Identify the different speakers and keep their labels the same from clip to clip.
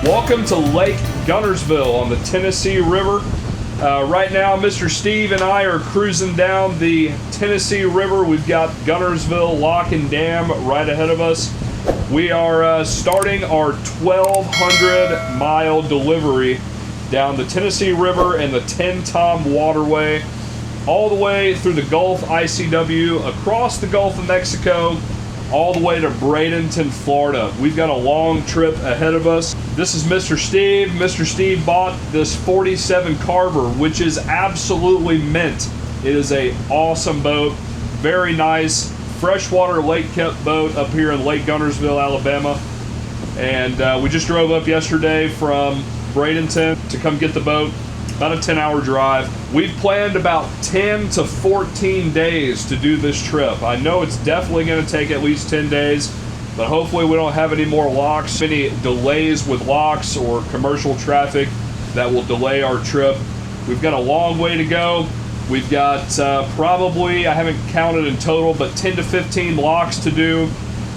Speaker 1: Welcome to Lake Guntersville on the Tennessee River. Right now, Mr. Steve and I are cruising down the Tennessee River. We've got Guntersville Lock and Dam right ahead of us. We are starting our 1,200-mile delivery down the Tennessee River and the Ten Tom Waterway, all the way through the Gulf ICW, across the Gulf of Mexico, all the way to Bradenton, Florida. We've got a long trip ahead of us. This is Mr. Steve. Mr. Steve bought this 47 Carver, which is absolutely mint. It is a awesome boat, very nice, freshwater lake kept boat up here in Lake Guntersville, Alabama. And we just drove up yesterday from Bradenton to come get the boat. About a 10-hour drive. We've planned about 10 to 14 days to do this trip. I know it's definitely going to take at least 10 days, but hopefully we don't have any more locks, any delays with locks or commercial traffic that will delay our trip. We've got a long way to go. We've got probably, I haven't counted in total, but 10 to 15 locks to do.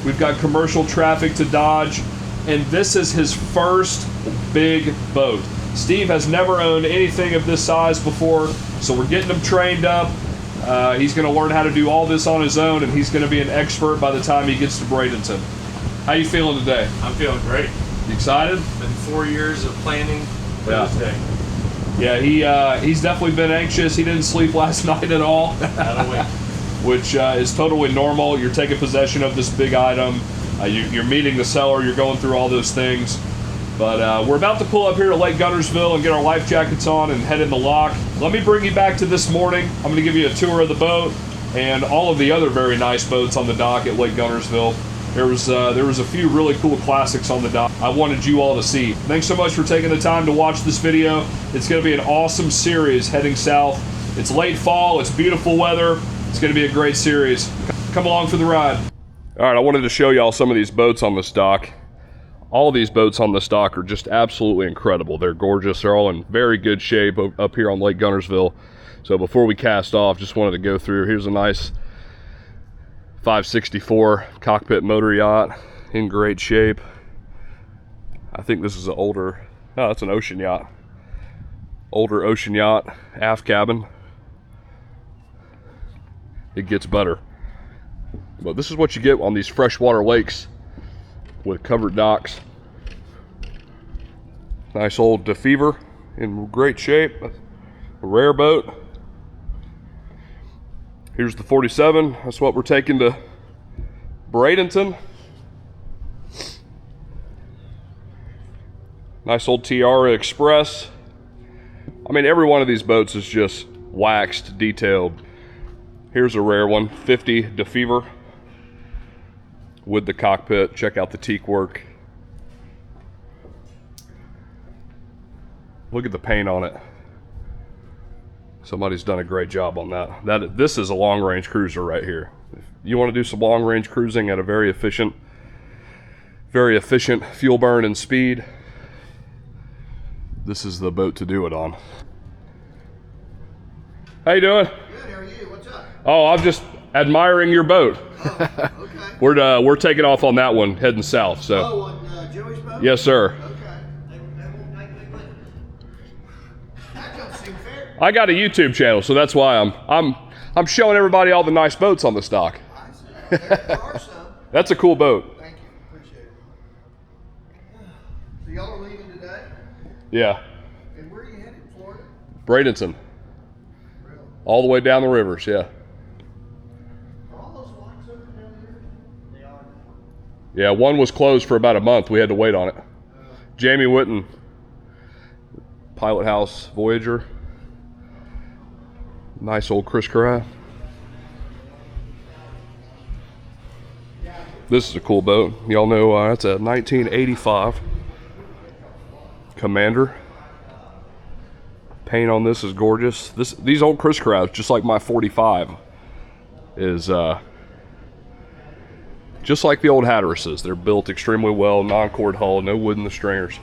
Speaker 1: We've got commercial traffic to dodge, and this is his first big boat. Steve has never owned anything of this size before, so we're getting him trained up. He's going to learn how to do all this on his own, and he's going to be an expert by the time he gets to Bradenton. How you feeling today?
Speaker 2: I'm feeling great.
Speaker 1: You excited?
Speaker 2: Been 4 years of planning for this day.
Speaker 1: Yeah, he's definitely been anxious. He didn't sleep last night at all,
Speaker 2: Not a week.
Speaker 1: which is totally normal. You're taking possession of this big item. You're meeting the seller. You're going through all those things. But we're about to pull up here to Lake Guntersville and get our life jackets on and head in the lock. Let me bring you back to this morning. I'm going to give you a tour of the boat and all of the other very nice boats on the dock at Lake Guntersville. There was a few really cool classics on the dock I wanted you all to see. Thanks so much for taking the time to watch this video. It's going to be an awesome series heading south. It's late fall. It's beautiful weather. It's going to be a great series. Come along for the ride. All right, I wanted to show y'all some of these boats on this dock. All of these boats on the dock are just absolutely incredible. They're gorgeous. They're all in very good shape up here on Lake Guntersville. So before we cast off, just wanted to go through. Here's a nice 564 cockpit motor yacht in great shape. I think this is an older, no, that's an ocean yacht. Older ocean yacht, aft cabin. It gets better. But this is what you get on these freshwater lakes with covered docks. Nice old DeFever in great shape. A rare boat. Here's the 47. That's what we're taking to Bradenton. Nice old Tiara Express. I mean, every one of these boats is just waxed, detailed. Here's a rare one, 50 DeFever with the cockpit. Check out the teak work. Look at the paint on it. Somebody's done a great job on that. This is a long-range cruiser right here. If you want to do some long-range cruising at a very efficient fuel burn and speed, this is the boat to do it on. How you doing?
Speaker 3: Good, how are you? What's up?
Speaker 1: Oh, I'm just admiring your boat.
Speaker 3: Oh, okay.
Speaker 1: We're taking off on that one, heading south. So.
Speaker 3: Oh, on Joey's boat?
Speaker 1: Yes, sir.
Speaker 3: Okay. They won't make me win. That don't seem fair.
Speaker 1: I got a YouTube channel, so that's why I'm showing everybody all the nice boats on this dock.
Speaker 3: I see. There are some.
Speaker 1: That's a cool boat.
Speaker 3: Thank you. Appreciate it. So y'all are leaving today?
Speaker 1: Yeah.
Speaker 3: And where are you headed? Florida?
Speaker 1: Bradenton.
Speaker 3: Really?
Speaker 1: All the way down the rivers, yeah.
Speaker 3: Are all those locks open down here? They are.
Speaker 1: Yeah, one was closed for about a month. We had to wait on it. Jamie Witten, Pilot House Voyager. Nice old Chris Craft. This is a cool boat. Y'all know that's a 1985 Commander. Paint on this is gorgeous. These old Chris Crafts, just like my 45, is just like the old Hatterases. They're built extremely well, non-cord hull, no wood in the stringers.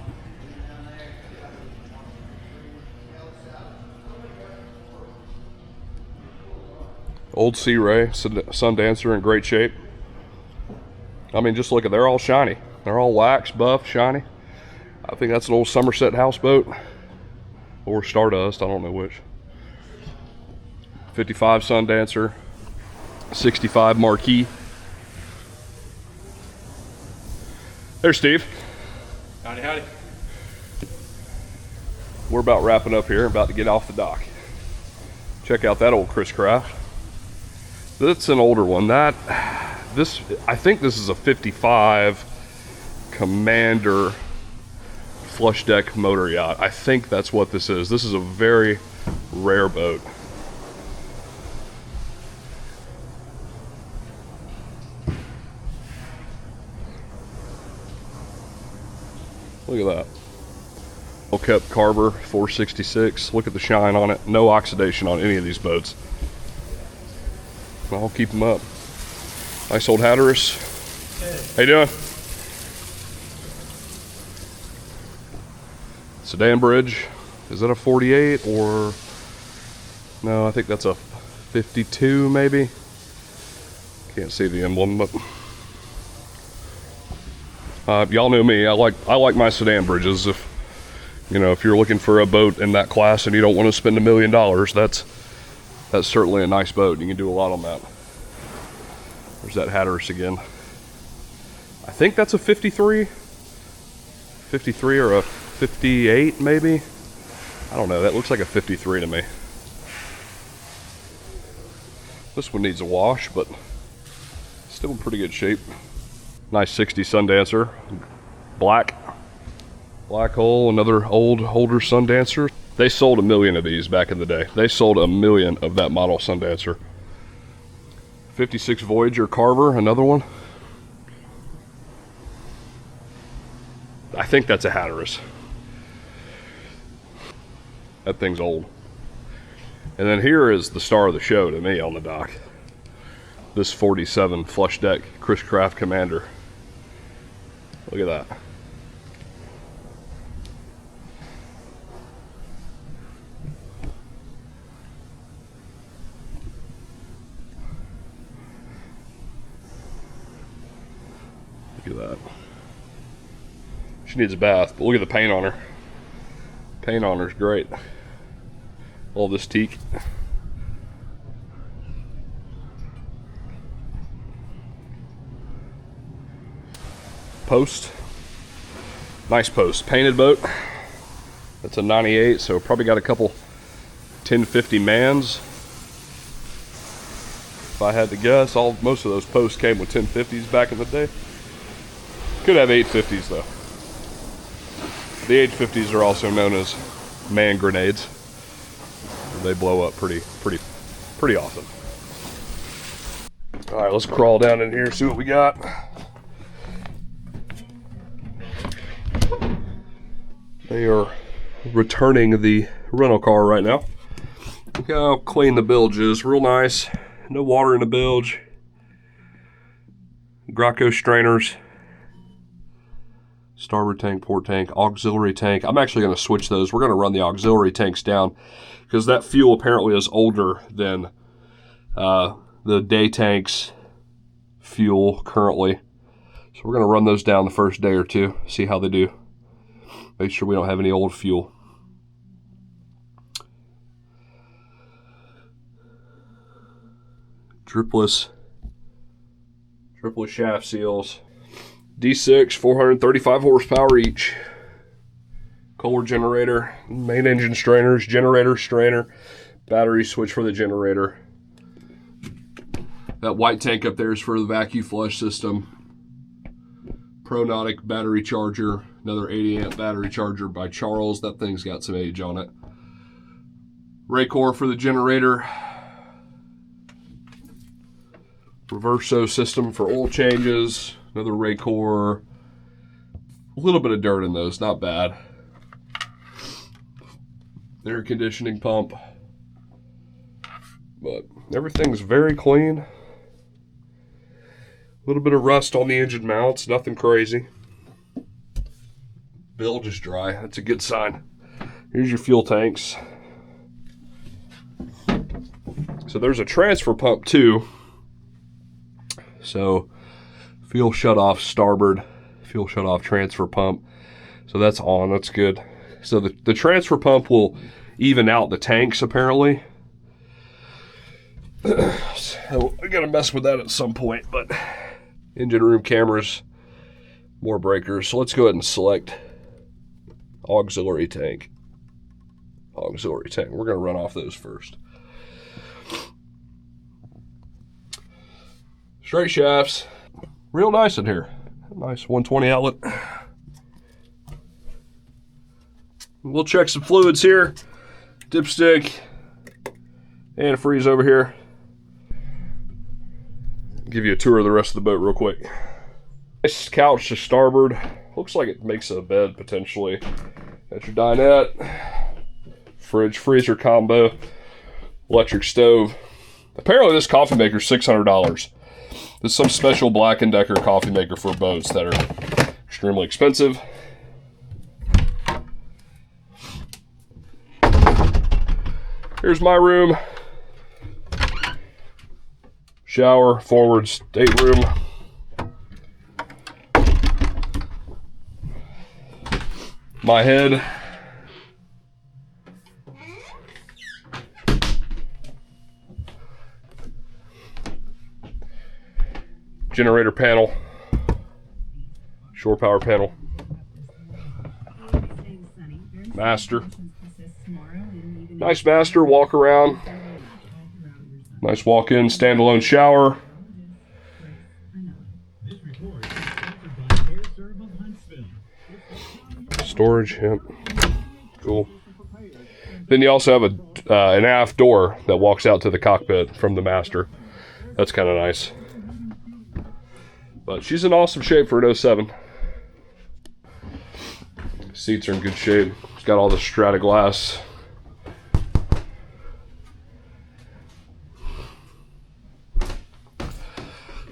Speaker 1: Old Sea Ray, Sundancer in great shape. I mean, just look at, they're all shiny. They're all wax, buff, shiny. I think that's an old Somerset houseboat or Stardust, I don't know which. 55 Sundancer, 65 Marquee. There's Steve.
Speaker 2: Howdy, howdy.
Speaker 1: We're about wrapping up here, about to get off the dock. Check out that old Chris Craft. That's an older one. I think this is a 55 Commander flush deck motor yacht. I think that's what this is. This is a very rare boat. Look at that. Well kept Carver 466. Look at the shine on it. No oxidation on any of these boats. I'll keep them up. Nice old Hatteras. Hey. How you doing? Sedan bridge. Is that a 48 or no? I think that's a 52 maybe. Can't see the emblem, but y'all know me. I like my sedan bridges. If you're looking for a boat in that class and you don't want to spend $1 million, that's certainly a nice boat. You can do a lot on that. There's that Hatteras again. I think that's a 53 or a 58 maybe. I don't know. That looks like a 53 to me. This one needs a wash, but still in pretty good shape. Nice 60 Sundancer. Black hole, another older Sundancer. They sold 1 million of these back in the day. They sold 1 million of that model Sundancer. 56 Voyager Carver, another one. I think that's a Hatteras. That thing's old. And then here is the star of the show to me on the dock. This 47 flush deck Chris Craft Commander. Look at that. Look at that. She needs a bath, but look at the paint on her. Paint on her is great. All this teak. Post. Nice post. Painted boat. That's a 98, so probably got a couple 1050 mans. If I had to guess, most of those posts came with 1050s back in the day. Could have 850s though. The 850s are also known as man grenades. They blow up pretty awesome. All right, let's crawl down in here, see what we got. They are returning the rental car right now. Look how clean the bilge is, real nice. No water in the bilge. Graco strainers. Starboard tank, port tank, auxiliary tank. I'm actually going to switch those. We're going to run the auxiliary tanks down because that fuel apparently is older than the day tank's fuel currently. So we're going to run those down the first day or two, see how they do. Make sure we don't have any old fuel. Dripless shaft seals. D6, 435 horsepower each. Kohler generator, main engine strainers, generator strainer, battery switch for the generator. That white tank up there is for the vacuum flush system. Pronautic battery charger, another 80 amp battery charger by Charles. That thing's got some age on it. Raycor for the generator. Reverso system for oil changes. Another Raycor. A little bit of dirt in those, not bad. Air conditioning pump. But everything's very clean. A little bit of rust on the engine mounts, nothing crazy. Bilge is dry, that's a good sign. Here's your fuel tanks. So there's a transfer pump too. So fuel shut off starboard, fuel shut off transfer pump. So that's on, that's good. So the transfer pump will even out the tanks apparently. So I gotta mess with that at some point, but engine room cameras, more breakers. So let's go ahead and select auxiliary tank. Auxiliary tank. We're gonna run off those first. Straight shafts, real nice in here. Nice 120 outlet. We'll check some fluids here. Dipstick, antifreeze over here. Give you a tour of the rest of the boat real quick. Nice couch to starboard. Looks like it makes a bed potentially. Got your dinette, fridge, freezer combo, electric stove. Apparently this coffee maker is $600. This is some special Black & Decker coffee maker for boats that are extremely expensive. Here's my room. Shower, forward stateroom. My head. Generator panel. Shore power panel. Master. Nice master, walk around. Nice walk-in, standalone shower. Storage, yep. Cool. Then you also have an aft door that walks out to the cockpit from the master. That's kind of nice. But she's in awesome shape for an 07. Seats are in good shape. It's got all the strata glass.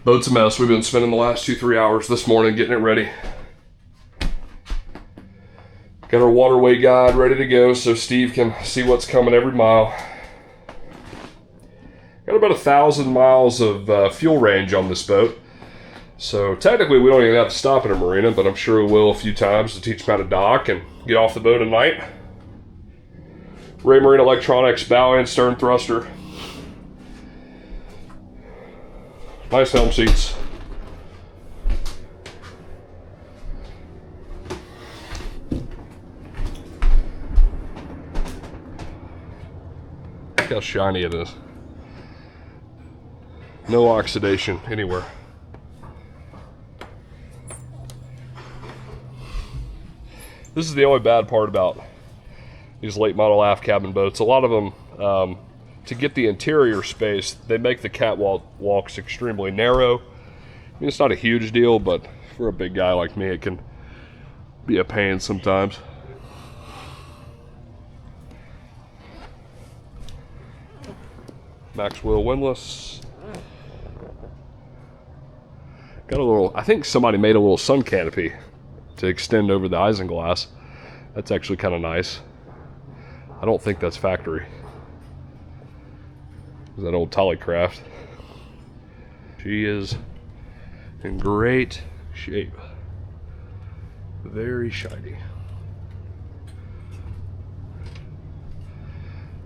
Speaker 1: Boat's a mess. We've been spending the last 2-3 hours this morning getting it ready. Got our waterway guide ready to go so Steve can see what's coming every mile. Got about 1,000 miles of fuel range on this boat. So technically we don't even have to stop in a marina, but I'm sure we will a few times to teach them how to dock and get off the boat at night. Raymarine Electronics bow and stern thruster. Nice helm seats. Look how shiny it is. No oxidation anywhere. This is the only bad part about these late model aft cabin boats. A lot of them, to get the interior space, they make the catwalks extremely narrow. I mean, it's not a huge deal, but for a big guy like me, it can be a pain sometimes. Maxwell windlass. Got a little, I think somebody made a little sun canopy to extend over the isinglass. That's actually kind of nice. I don't think that's factory. That old Tollycraft. She is in great shape. Very shiny.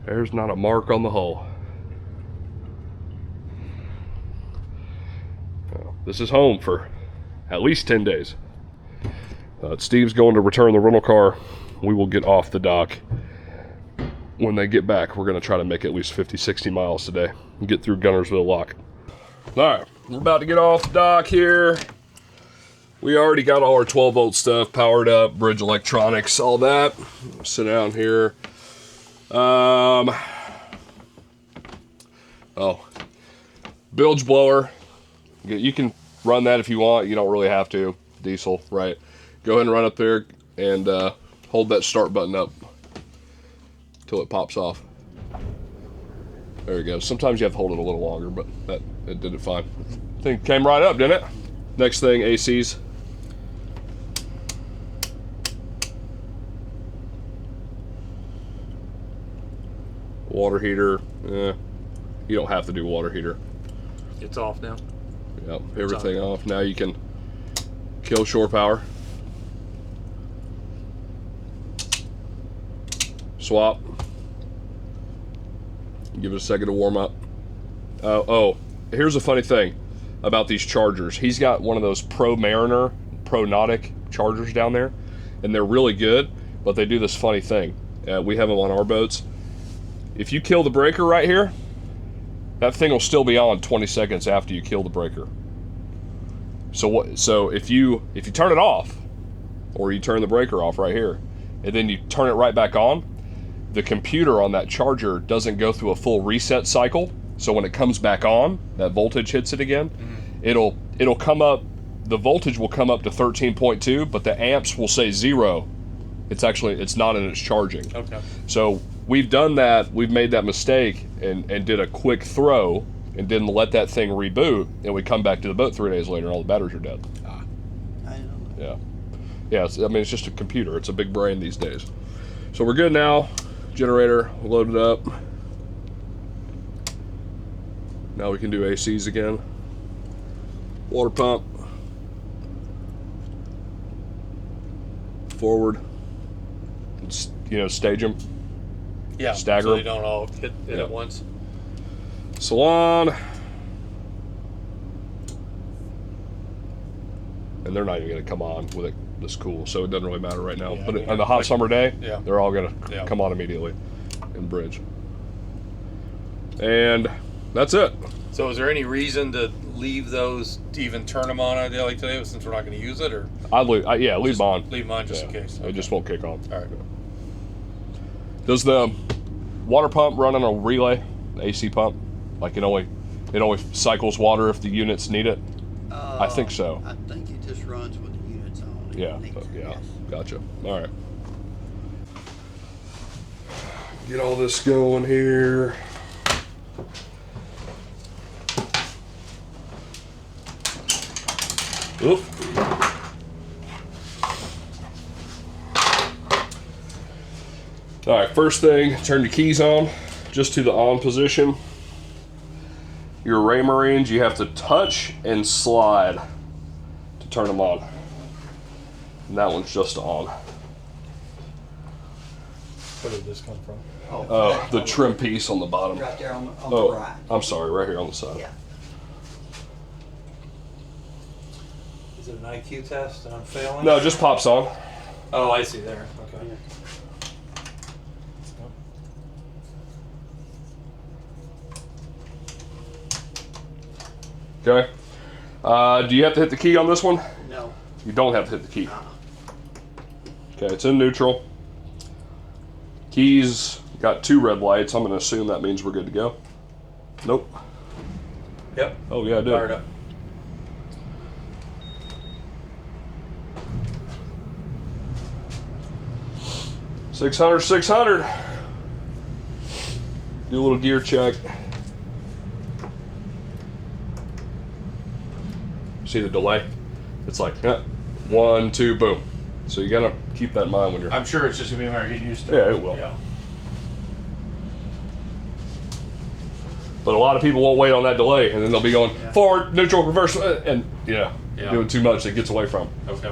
Speaker 1: There's not a mark on the hull. This is home for at least 10 days. Steve's going to return the rental car. We will get off the dock. When they get back, we're going to try to make at least 50-60 miles today and get through Guntersville Lock. All right, we're about to get off the dock here. We already got all our 12-volt stuff powered up, bridge electronics, all that. Sit down here. Bilge blower. You can run that if you want. You don't really have to. Diesel, right? Go ahead and run up there and hold that start button up till it pops off. There we go. Sometimes you have to hold it a little longer, but it did it fine. Thing came right up, didn't it? Next thing, ACs. Water heater. You don't have to do water heater.
Speaker 2: It's off now.
Speaker 1: Yep, everything off. Now you can kill shore power. swap. Give it a second to warm up. Oh, here's a funny thing about these chargers. He's got one of those Pro Mariner, Pro Nautic chargers down there, and they're really good, but they do this funny thing. We have them on our boats. If you kill the breaker right here, that thing will still be on 20 seconds after you kill the breaker. So if you turn it off, or you turn the breaker off right here, and then you turn it right back on, the computer on that charger doesn't go through a full reset cycle. So when it comes back on, that voltage hits it again. It'll come up. The voltage will come up to 13.2, but the amps will say 0. It's not in its charging.
Speaker 2: Okay.
Speaker 1: So we've done that. We've made that mistake and did a quick throw and didn't let that thing reboot. And we come back to the boat 3 days later and all the batteries are dead.
Speaker 3: I know.
Speaker 1: Yeah. Yeah, it's just a computer. It's a big brain these days. So we're good now. Generator loaded up. Now we can do ACs again. Water pump. Forward. Stage them.
Speaker 2: Yeah.
Speaker 1: Stagger
Speaker 2: so they
Speaker 1: them.
Speaker 2: don't all hit
Speaker 1: Yeah.
Speaker 2: at once.
Speaker 1: Salon. And they're not even going to come on with it this cool, so it doesn't really matter right now.
Speaker 2: Yeah,
Speaker 1: But
Speaker 2: I mean,
Speaker 1: on the hot summer day,
Speaker 2: yeah.
Speaker 1: they're all going to
Speaker 2: Yeah.
Speaker 1: come on immediately in bridge. And that's it.
Speaker 2: So is there any reason to leave those, to even turn them on a day like today, since we're not going to use it, or
Speaker 1: Leave them on.
Speaker 2: leave them on just in case?
Speaker 1: It just won't kick on.
Speaker 2: All right.
Speaker 1: Does the water pump run on a relay? The AC pump? Like it only cycles water if the units need it? I think so.
Speaker 3: I think it just runs with the units on.
Speaker 1: Yeah,
Speaker 3: Yes.
Speaker 1: gotcha. All right. Get all this going here. Oop. All right, first thing, turn your keys on, just to the on position. Your Raymarines, you have to touch and slide to turn them on. And that one's just on.
Speaker 2: Where did this come from?
Speaker 1: The trim piece on the bottom.
Speaker 3: Right there on the right.
Speaker 1: I'm sorry, right here on the side.
Speaker 3: Yeah.
Speaker 2: Is it an IQ test and I'm failing?
Speaker 1: No, it just pops on.
Speaker 2: Oh, I see there. Okay.
Speaker 1: Okay. Do you have to hit the key on this one?
Speaker 3: No.
Speaker 1: You don't have to hit the key.
Speaker 3: Uh-uh.
Speaker 1: Okay, it's in neutral. Keys got 2 red lights. I'm going to assume that means we're good to go. Nope.
Speaker 2: Yep.
Speaker 1: Oh, yeah, I did.
Speaker 2: Fired up.
Speaker 1: $600. Do a little gear check. See the delay? It's like 1, 2, boom. So you gotta keep that in mind when you're.
Speaker 2: I'm sure it's just gonna be a matter of getting used to.
Speaker 1: Yeah, it will.
Speaker 2: Yeah.
Speaker 1: But a lot of people won't wait on that delay, and then they'll be going forward, neutral, reverse, and
Speaker 2: Yeah.
Speaker 1: doing too much. It gets away from.
Speaker 2: Okay.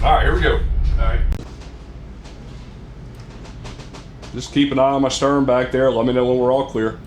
Speaker 1: All right, here we go.
Speaker 2: All right.
Speaker 1: Just keep an eye on my stern back there. Let me know when we're all clear.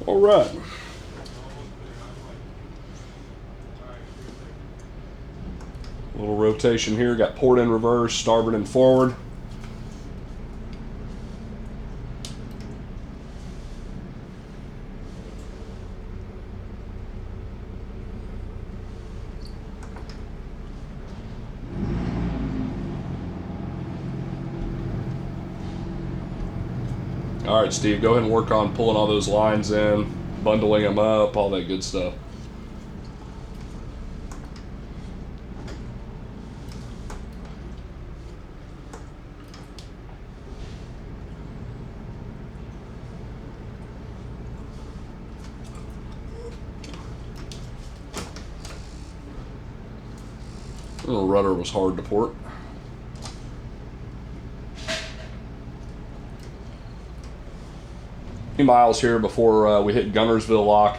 Speaker 1: All right. A little rotation here. Got port in reverse, starboard and forward. All right, Steve, go ahead and work on pulling all those lines in, bundling them up, all that good stuff. Little rudder was hard to port. Miles here before we hit Guntersville Lock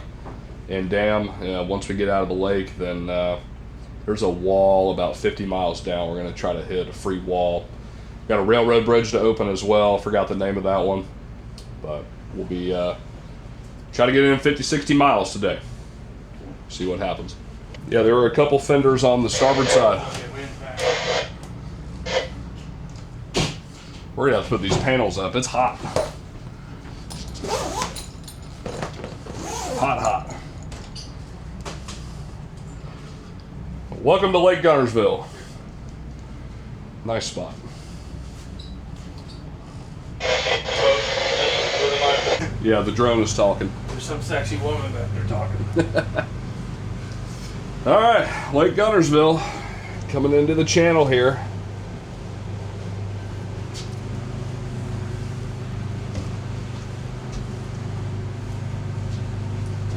Speaker 1: and Dam. Once we get out of the lake, then there's a wall about 50 miles down. We're going to try to hit a free wall. Got a railroad bridge to open as well. Forgot the name of that one, but we'll be try to get in 50, 60 miles today. See what happens. Yeah, there were a couple fenders on the starboard side. We're gonna have to put these panels up. It's hot. Hot. Welcome to Lake Guntersville. Nice spot. Yeah, the drone is talking.
Speaker 2: There's some sexy woman back there talking.
Speaker 1: All right, Lake Guntersville, coming into the channel here.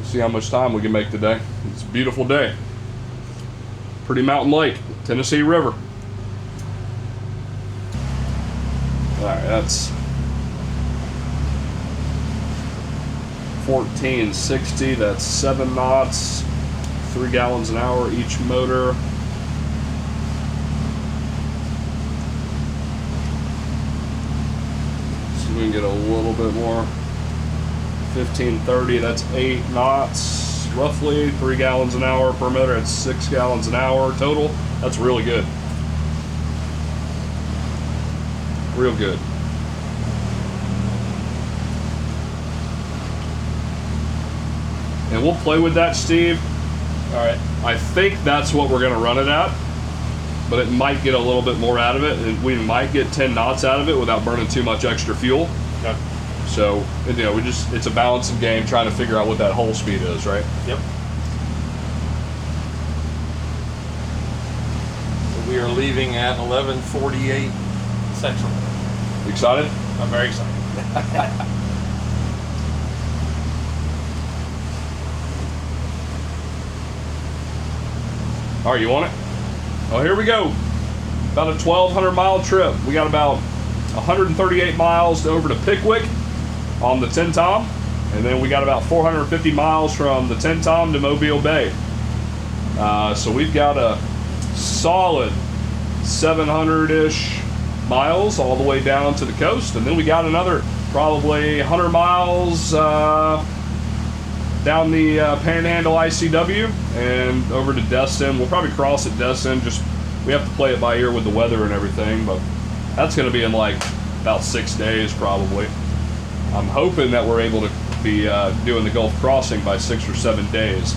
Speaker 1: See how much time we can make today. It's a beautiful day. Pretty mountain lake, Tennessee River. All right, that's 1460. That's 7 knots, 3 gallons an hour each motor. So we can get a little bit more. 1530, that's 8 knots, roughly 3 gallons an hour per motor. It's 6 gallons an hour total. That's really good. Real good. And we'll play with that, Steve.
Speaker 2: All right.
Speaker 1: I think that's what we're going to run it at, but it might get a little bit more out of it, and we might get 10 knots out of it without burning too much extra fuel.
Speaker 2: Okay.
Speaker 1: So, you know, it's a balancing game, trying to figure out what that hull speed is, right?
Speaker 2: Yep. So we are leaving at 11:48 Central.
Speaker 1: Excited?
Speaker 2: I'm very excited.
Speaker 1: All right, you want it? Oh, here we go. About a 1,200 mile trip. We got about 138 miles over to Pickwick on the 10 Tom, and then we got about 450 miles from the 10 Tom to Mobile Bay. So we've got a solid 700-ish miles all the way down to the coast, and then we got another probably 100 miles down the Panhandle ICW and over to Destin. We'll probably cross at Destin. Just we have to play it by ear with the weather and everything, but that's going to be in like about 6 days probably. I'm hoping that we're able to be doing the Gulf crossing by 6 or 7 days.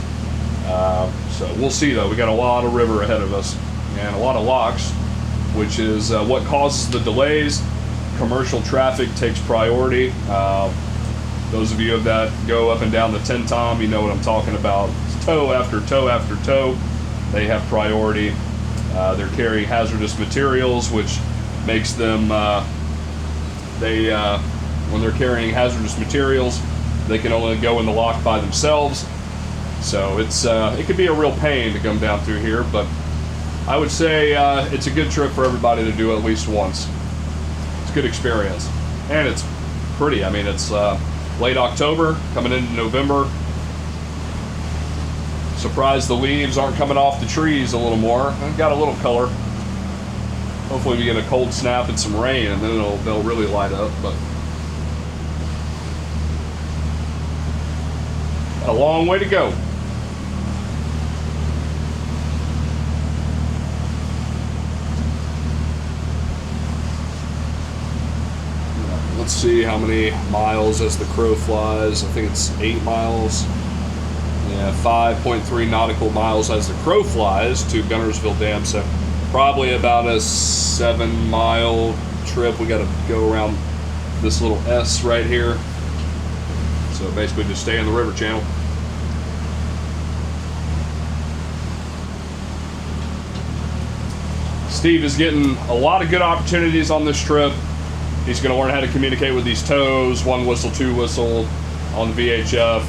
Speaker 1: So we'll see though. We got a lot of river ahead of us and a lot of locks, which is what causes the delays. Commercial traffic takes priority. Those of you that go up and down the 10 Tom, you know what I'm talking about. It's tow after tow after tow. They have priority. They're carrying hazardous materials, which makes them, when they're carrying hazardous materials, they can only go in the lock by themselves. So it could be a real pain to come down through here, but I would say it's a good trip for everybody to do at least once. It's a good experience. And it's pretty. I mean, it's late October, coming into November. Surprised the leaves aren't coming off the trees a little more. I've got a little color. Hopefully we get a cold snap and some rain, and then they'll really light up. But a long way to go. Let's see how many miles as the crow flies. I think it's 8 miles. Yeah, 5.3 nautical miles as the crow flies to Guntersville Dam. So probably about a 7-mile trip. We got to go around this little S right here. So basically just stay in the river channel. Steve is getting a lot of good opportunities on this trip. He's going to learn how to communicate with these tows, 1 whistle, 2 whistle on the VHF,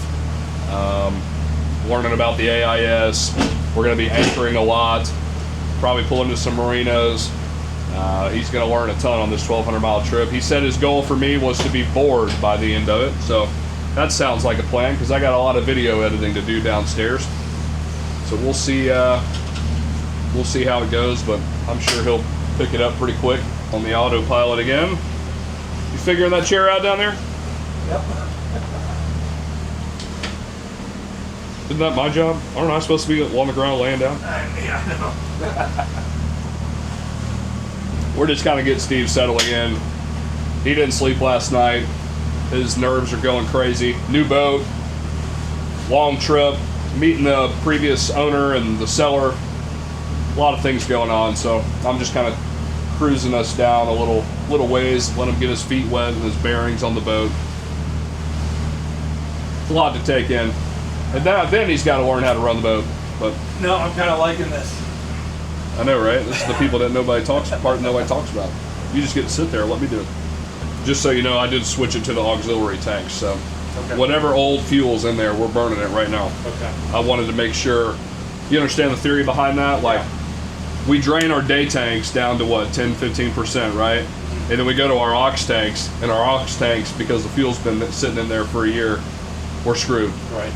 Speaker 1: learning about the AIS. We're going to be anchoring a lot. Probably pull into some marinas. He's going to learn a ton on this 1,200-mile trip. He said his goal for me was to be bored by the end of it. So that sounds like a plan, because I got a lot of video editing to do downstairs. So we'll see how it goes, but I'm sure he'll pick it up pretty quick on the autopilot again. You figuring that chair out down there?
Speaker 4: Yep.
Speaker 1: Isn't that my job? Aren't I supposed to be on the ground laying down?
Speaker 4: Yeah, I know.
Speaker 1: We're just kind of getting Steve settling in. He didn't sleep last night. His nerves are going crazy. New boat, long trip, meeting the previous owner and the seller. A lot of things going on, so I'm just kind of cruising us down a little ways, let him get his feet wet and his bearings on the boat. It's a lot to take in. And then he's got to learn how to run the boat. But
Speaker 4: No, I'm kind of liking this.
Speaker 1: I know, right? This is the people that nobody talks about. You just get to sit there, let me do it. Just so you know, I did switch it to the auxiliary tanks, so
Speaker 4: Okay.
Speaker 1: whatever old fuel's in there, we're burning it right now.
Speaker 4: Okay.
Speaker 1: I wanted to make sure, you understand the theory behind that? Like, we drain our day tanks down to what, 10-15%, right? And then we go to our aux tanks, and our aux tanks, because the fuel's been sitting in there for a year, we're screwed.
Speaker 4: Right.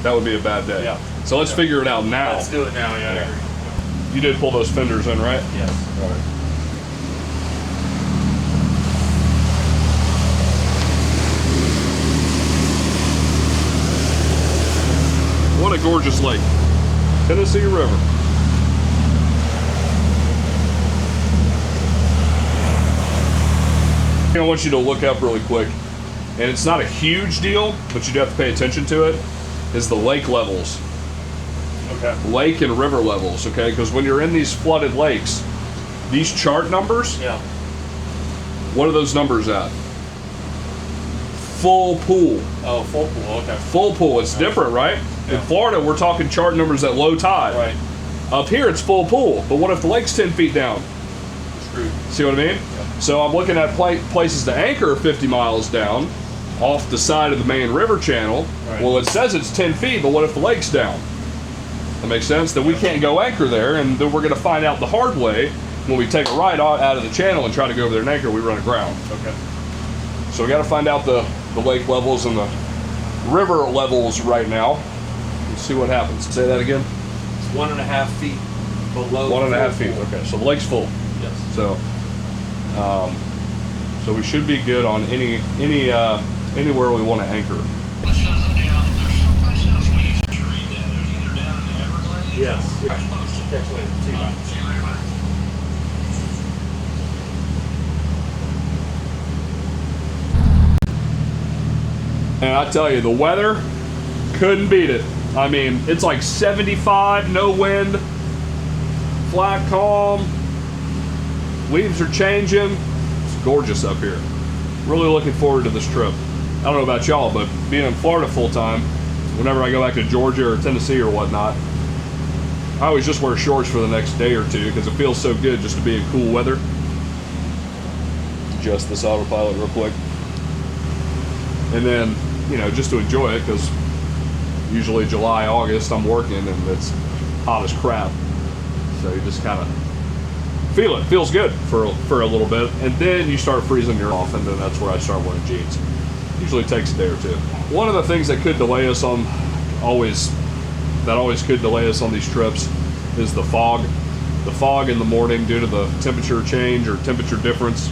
Speaker 1: That would be a bad day.
Speaker 4: Yeah.
Speaker 1: So let's figure it out now.
Speaker 4: Let's do it now, yeah. I agree.
Speaker 1: You did pull those fenders in, right?
Speaker 4: Yes.
Speaker 1: All right. What a gorgeous lake. Tennessee River. I want you to look up really quick, and it's not a huge deal, but you do have to pay attention to it, is the lake levels.
Speaker 4: Okay.
Speaker 1: Lake and river levels, okay? Because when you're in these flooded lakes, these chart numbers,
Speaker 4: Yeah.
Speaker 1: what are those numbers at? Full pool.
Speaker 4: Oh, full pool. Okay.
Speaker 1: Full pool, it's different, right? In
Speaker 4: Yeah.
Speaker 1: Florida, we're talking chart numbers at low tide.
Speaker 4: Right.
Speaker 1: Up here, it's full pool. But what if the lake's 10 feet down?
Speaker 4: Screwed.
Speaker 1: See what I mean? So I'm looking at places to anchor 50 miles down off the side of the main river channel.
Speaker 4: Right.
Speaker 1: Well, it says it's 10 feet, but what if the lake's down? That makes sense? Then we can't go anchor there, and then we're going to find out the hard way when we take a right out of the channel and try to go over there and anchor, we run aground.
Speaker 4: Okay.
Speaker 1: So we got to find out the lake levels and the river levels right now. Let's see what happens. Say that again.
Speaker 4: It's 1.5 feet below.
Speaker 1: 1.5
Speaker 4: full
Speaker 1: feet.
Speaker 4: pool.
Speaker 1: Okay, so the lake's full.
Speaker 4: Yes.
Speaker 1: So, so we should be good on anywhere we want to anchor.
Speaker 4: Yes.
Speaker 1: And I tell you, the weather couldn't beat it. I mean, it's like 75, no wind, flat calm, leaves are changing. It's gorgeous up here. Really looking forward to this trip. I don't know about y'all, but being in Florida full time, whenever I go back to Georgia or Tennessee or whatnot, I always just wear shorts for the next day or two because it feels so good just to be in cool weather. Adjust this autopilot real quick. And then, you know, just to enjoy it, because usually July, August, I'm working and it's hot as crap. So you just kind of feel it. Feels good for a little bit. And then you start freezing your off, and then that's where I start wearing jeans. Usually takes a day or two. One of the things that could delay us on, always could delay us on these trips is the fog. The fog in the morning due to the temperature change or temperature difference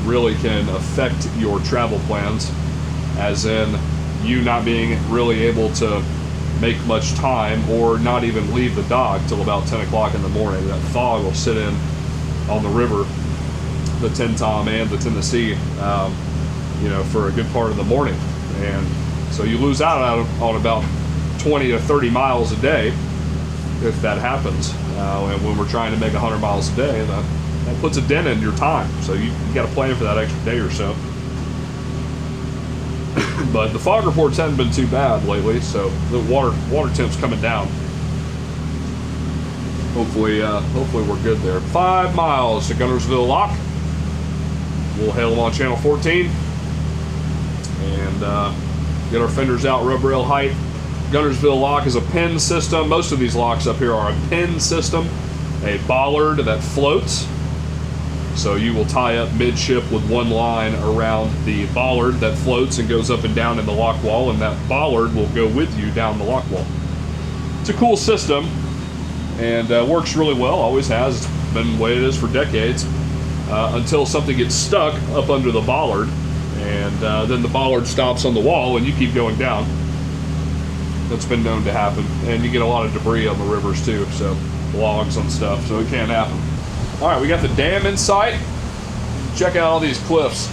Speaker 1: really can affect your travel plans, as in you not being really able to make much time or not even leave the dock till about 10 o'clock in the morning. That fog will sit in on the river, the Ten Tom and the Tennessee, you know, for a good part of the morning. And so you lose out on about 20 to 30 miles a day if that happens. And when we're trying to make 100 miles a day, that puts a dent in your time. So you got to plan for that extra day or so. But the fog reports haven't been too bad lately, so the water temp's coming down. Hopefully we're good there. 5 miles to Guntersville Lock. We'll hail them on channel 14 and get our fenders out, rub rail height, Guntersville lock is a pin system. Most of these locks up here are a pin system. A bollard that floats. So you will tie up midship with one line around the bollard that floats and goes up and down in the lock wall, and that bollard will go with you down the lock wall. It's a cool system, and works really well, always has. It's been the way it is for decades, until something gets stuck up under the bollard, and then the bollard stops on the wall and you keep going down. That's been known to happen, and you get a lot of debris on the rivers too, so logs and stuff, so it can't happen. All right, we got the dam in sight. Check out all these cliffs.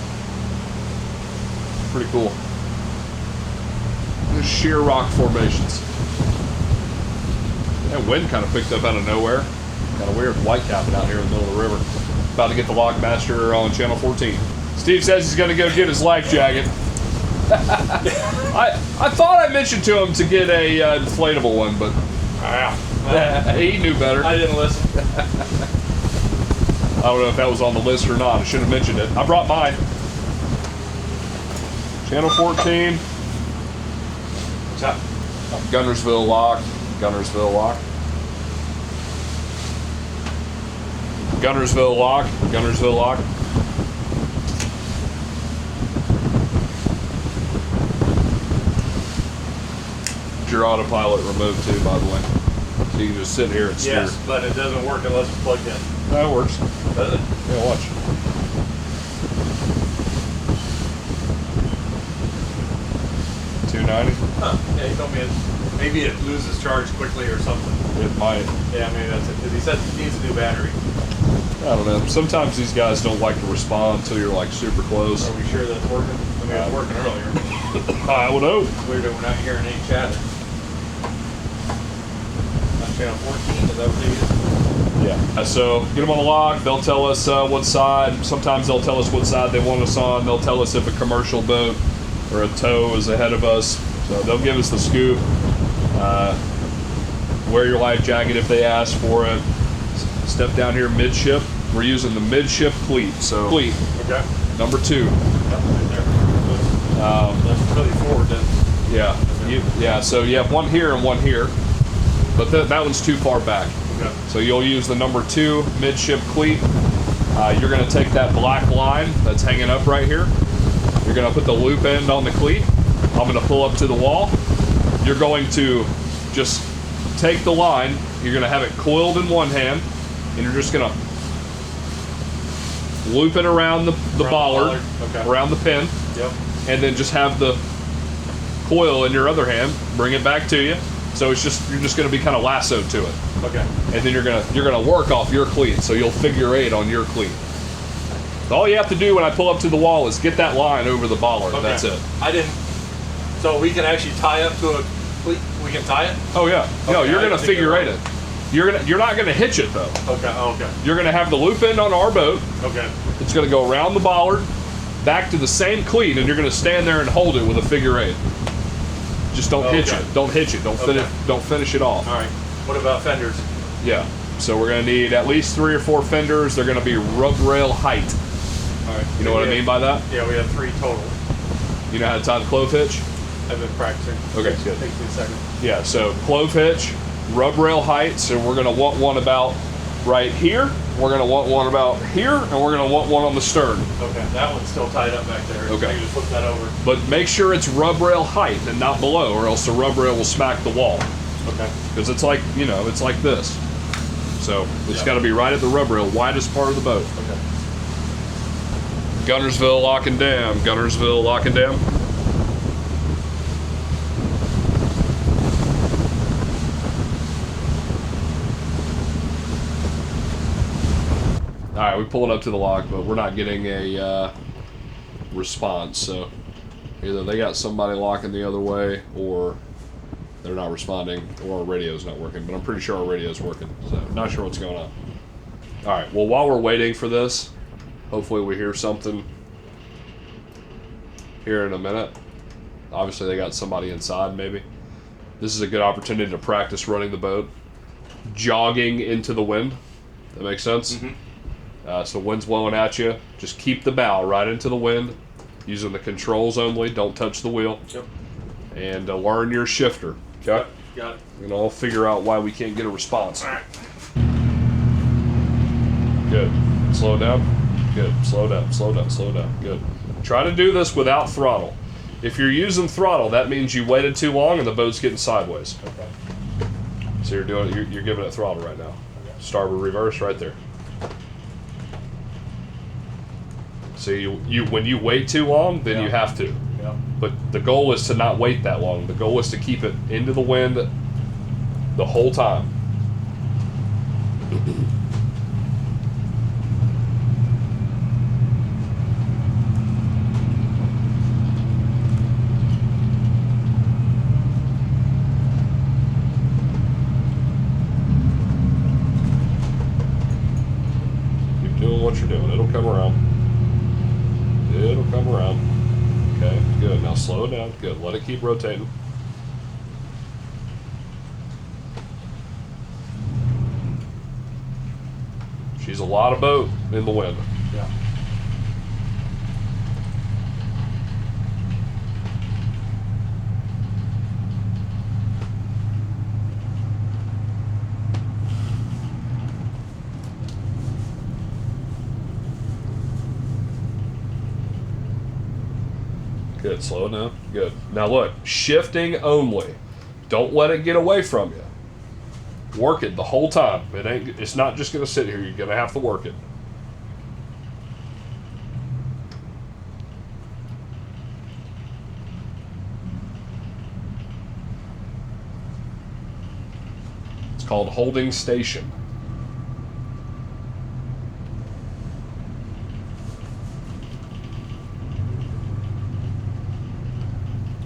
Speaker 1: Pretty cool. Just sheer rock formations. That wind kind of picked up out of nowhere. Kind of weird, white capping out here in the middle of the river. About to get the Lockmaster on channel 14. Steve says he's going to go get his life jacket. I thought I mentioned to him to get a inflatable one, but he knew better.
Speaker 2: I didn't listen.
Speaker 1: I don't know if that was on the list or not. I should have mentioned it. I brought mine. Channel 14.
Speaker 2: What's up?
Speaker 1: Guntersville lock. Guntersville lock. Guntersville lock. Guntersville lock. Your autopilot removed too, by the way. So you can just sit here and steer.
Speaker 2: Yes, but it doesn't work unless it's plugged in.
Speaker 1: No, it works.
Speaker 2: Does it?
Speaker 1: Yeah, watch. $290.
Speaker 2: Huh. Yeah, he told me maybe it loses charge quickly or something.
Speaker 1: It might.
Speaker 2: Yeah, maybe that's it. Because he said it needs a new battery.
Speaker 1: I don't know. Sometimes these guys don't like to respond until you're like super close.
Speaker 2: Are we sure that's working? I mean, it was working earlier.
Speaker 1: I don't know.
Speaker 2: It's weird that we're not hearing any chatter. On channel 14, is that what they use?
Speaker 1: Yeah. So get them on the lock. They'll tell us what side. Sometimes they'll tell us what side they want us on. They'll tell us if a commercial boat or a tow is ahead of us. So they'll give us the scoop. Wear your life jacket if they ask for it. Step down here midship. We're using the midship cleat. So cleat.
Speaker 2: Okay.
Speaker 1: Number 2.
Speaker 2: Yep, right there. That's really forward then.
Speaker 1: Yeah. So you have one here and one here, but that one's too far back.
Speaker 2: Okay.
Speaker 1: So you'll use the number 2 midship cleat. You're going to take that black line that's hanging up right here. You're going to put the loop end on the cleat. I'm going to pull up to the wall. You're going to just take the line. You're going to have it coiled in one hand, and you're just going to loop it around the bollard,
Speaker 2: okay,
Speaker 1: around the pin.
Speaker 2: Yep.
Speaker 1: And then just have the coil in your other hand. Bring it back to you. So it's just you're just going to be kind of lassoed to it.
Speaker 2: Okay.
Speaker 1: And then you're gonna work off your cleat, so you'll figure 8 on your cleat. All you have to do when I pull up to the wall is get that line over the bollard.
Speaker 2: Okay.
Speaker 1: That's it.
Speaker 2: I didn't. So we can actually tie up to a cleat. We can tie it.
Speaker 1: Oh yeah. No,
Speaker 2: Okay,
Speaker 1: you're
Speaker 2: I
Speaker 1: gonna
Speaker 2: didn't think
Speaker 1: figure
Speaker 2: it
Speaker 1: 8 it. You're not gonna hitch it though.
Speaker 2: Okay. Oh, okay.
Speaker 1: You're gonna have the loop end on our boat.
Speaker 2: Okay.
Speaker 1: It's gonna go around the bollard, back to the same cleat, and you're gonna stand there and hold it with a figure 8. Just don't hitch
Speaker 2: Okay.
Speaker 1: it. Don't hitch it.
Speaker 2: Okay.
Speaker 1: Don't finish it off.
Speaker 2: All right. What about fenders?
Speaker 1: Yeah. So we're gonna need at least 3 or 4 fenders. They're gonna be rub rail height.
Speaker 2: All right.
Speaker 1: You know what I mean by that?
Speaker 2: Yeah, we have 3 total.
Speaker 1: You know how to tie the clove hitch?
Speaker 2: I've been practicing.
Speaker 1: Okay, good.
Speaker 2: Takes me a second.
Speaker 1: Yeah, so clove hitch, rub rail height. So we're gonna want one about right here. We're gonna want one about here, and we're gonna want one on the stern.
Speaker 2: Okay. That one's still tied up back there.
Speaker 1: Okay.
Speaker 2: So you just flip that over.
Speaker 1: But make sure it's rub rail height and not below, or else the rub rail will smack the wall.
Speaker 2: Okay.
Speaker 1: Because it's like, it's like this. So it's
Speaker 2: Yeah.
Speaker 1: got to be right at the rub rail, widest part of the boat.
Speaker 2: Okay.
Speaker 1: Guntersville lock and dam. Guntersville lock and dam. All right, we pull it up to the lock, but we're not getting a response. So either they got somebody locking the other way, or they're not responding, or our radio's not working. But I'm pretty sure our radio's working, so not sure what's going on. All right, well, while we're waiting for this, hopefully we hear something here in a minute. Obviously, they got somebody inside, maybe. This is a good opportunity to practice running the boat, jogging into the wind. That makes sense?
Speaker 2: Mm-hmm.
Speaker 1: So wind's blowing at you. Just keep the bow right into the wind, using the controls only. Don't touch the wheel.
Speaker 2: Yep.
Speaker 1: And learn your shifter. Okay.
Speaker 4: Got it.
Speaker 1: And I'll figure out why we can't get a response. Good. Slow down. Good. Slow down. Slow down. Slow down. Good. Try to do this without throttle. If you're using throttle, that means you waited too long and the boat's getting sideways.
Speaker 4: Okay.
Speaker 1: So you're giving it throttle right now. Starboard reverse right there. See, when you wait too long, then you have to.
Speaker 4: Yeah.
Speaker 1: But the goal is to not wait that long. The goal is to keep it into the wind the whole time. Keep doing what you're doing. It'll come around. It'll come around. Okay, good. Now slow it down. Good. Let it keep rotating. She's a lot of boat in the wind.
Speaker 4: Yeah.
Speaker 1: Good. Slow it down. Good. Now look, shifting only. Don't let it get away from you. Work it the whole time. It's not just gonna sit here. You're gonna have to work it. It's called holding station.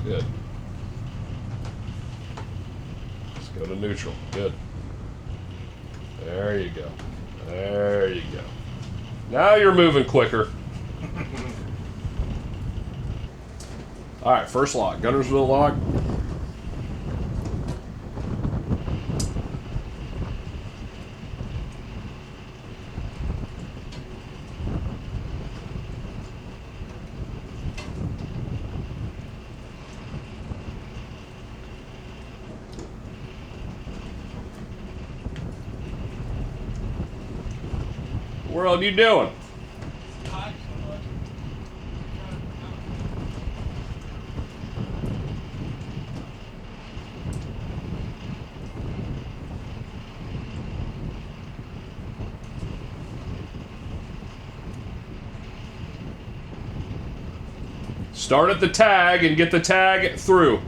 Speaker 1: Good. Let's go to neutral. Good. There you go. There you go. Now you're moving quicker. All right, first lock. Guntersville lock. What are you doing? Start at the tag and get the tag through.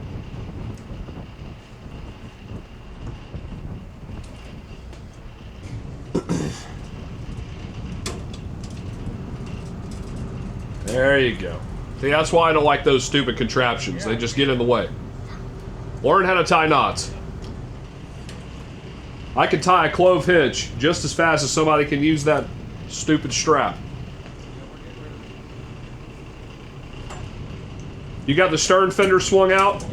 Speaker 1: There you go. See, that's why I don't like those stupid contraptions. They just get in the way. Learn how to tie knots. I can tie a clove hitch just as fast as somebody can use that stupid strap. You got the stern fender swung out?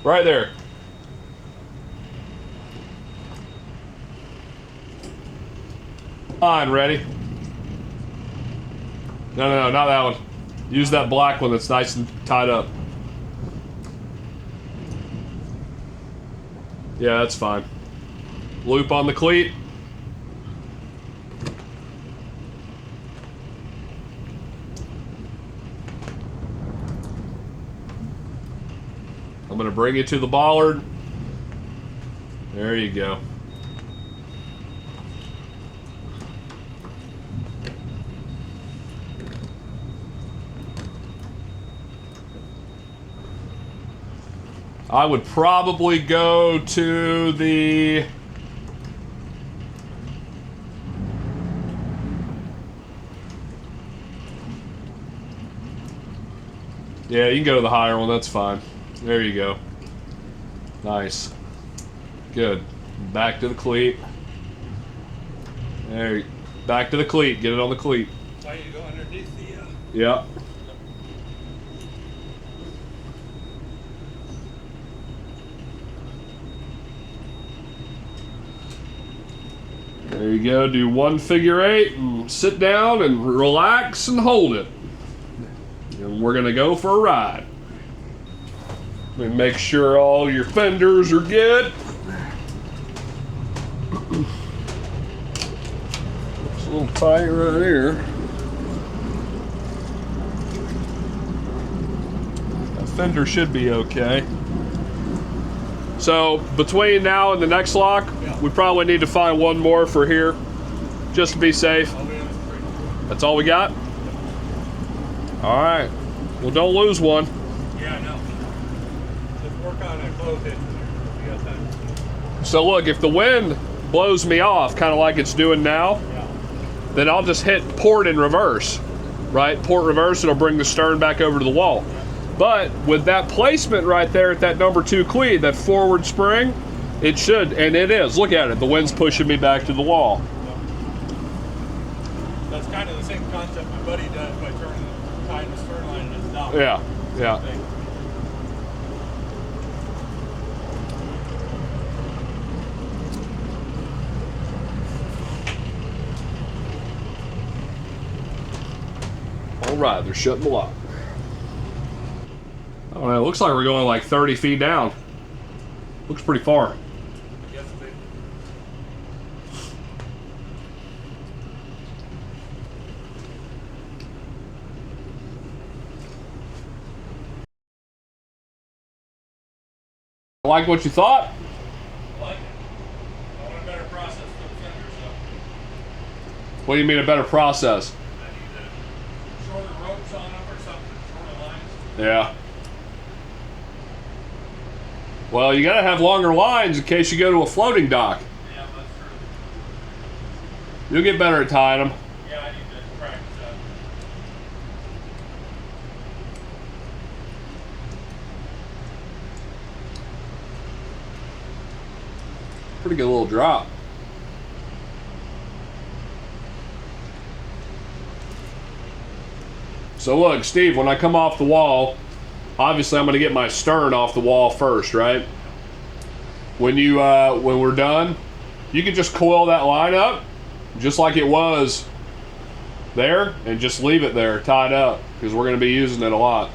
Speaker 1: Right there. On, ready? No, not that one. Use that black one that's nice and tied up. Yeah, that's fine. Loop on the cleat. I'm going to bring you to the bollard. There you go. I would probably go to the... Yeah, you can go to the higher one, that's fine. There you go. Nice. Good. Back to the cleat. There. Back to the cleat. Get it on the cleat.
Speaker 2: Why you go underneath the...
Speaker 1: Yeah. There you go. Do one figure eight and sit down and relax and hold it. And we're gonna go for a ride. Let me make sure all your fenders are good. It's a little tight right here. That fender should be okay. So between now and the next lock, we probably need to find one more for here, just to be safe. That's all we got? All right. Well, don't lose one.
Speaker 2: Yeah, I know. Just work on it, close it. You got time.
Speaker 1: So look, if the wind blows me off, kind of like it's doing now, then I'll just hit port in reverse, right? Port reverse, it'll bring the stern back over to the wall. But with that placement right there at that number 2 cleat, that forward spring, it should, and it is. Look at it, the wind's pushing me back to the wall.
Speaker 2: That's kind of the same concept my buddy does by tying the stern line in his dock.
Speaker 1: Yeah, yeah. All right, they're shutting the lock. I don't know, it looks like we're going like 30 feet down. Looks pretty far. Like what you thought?
Speaker 2: I like it. I want a better process for the fenders, though.
Speaker 1: What do you mean a better process?
Speaker 2: I need shorter ropes on them or something, shorter lines.
Speaker 1: Yeah. Well, you gotta have longer lines in case you go to a floating dock.
Speaker 2: Yeah, that's true.
Speaker 1: You'll get better at tying them.
Speaker 2: Yeah, I need to practice that.
Speaker 1: Pretty good little drop. So look, Steve, when I come off the wall, obviously I'm gonna get my stern off the wall first, right? When we're done, you can just coil that line up just like it was there and just leave it there tied up because we're gonna be using it a lot.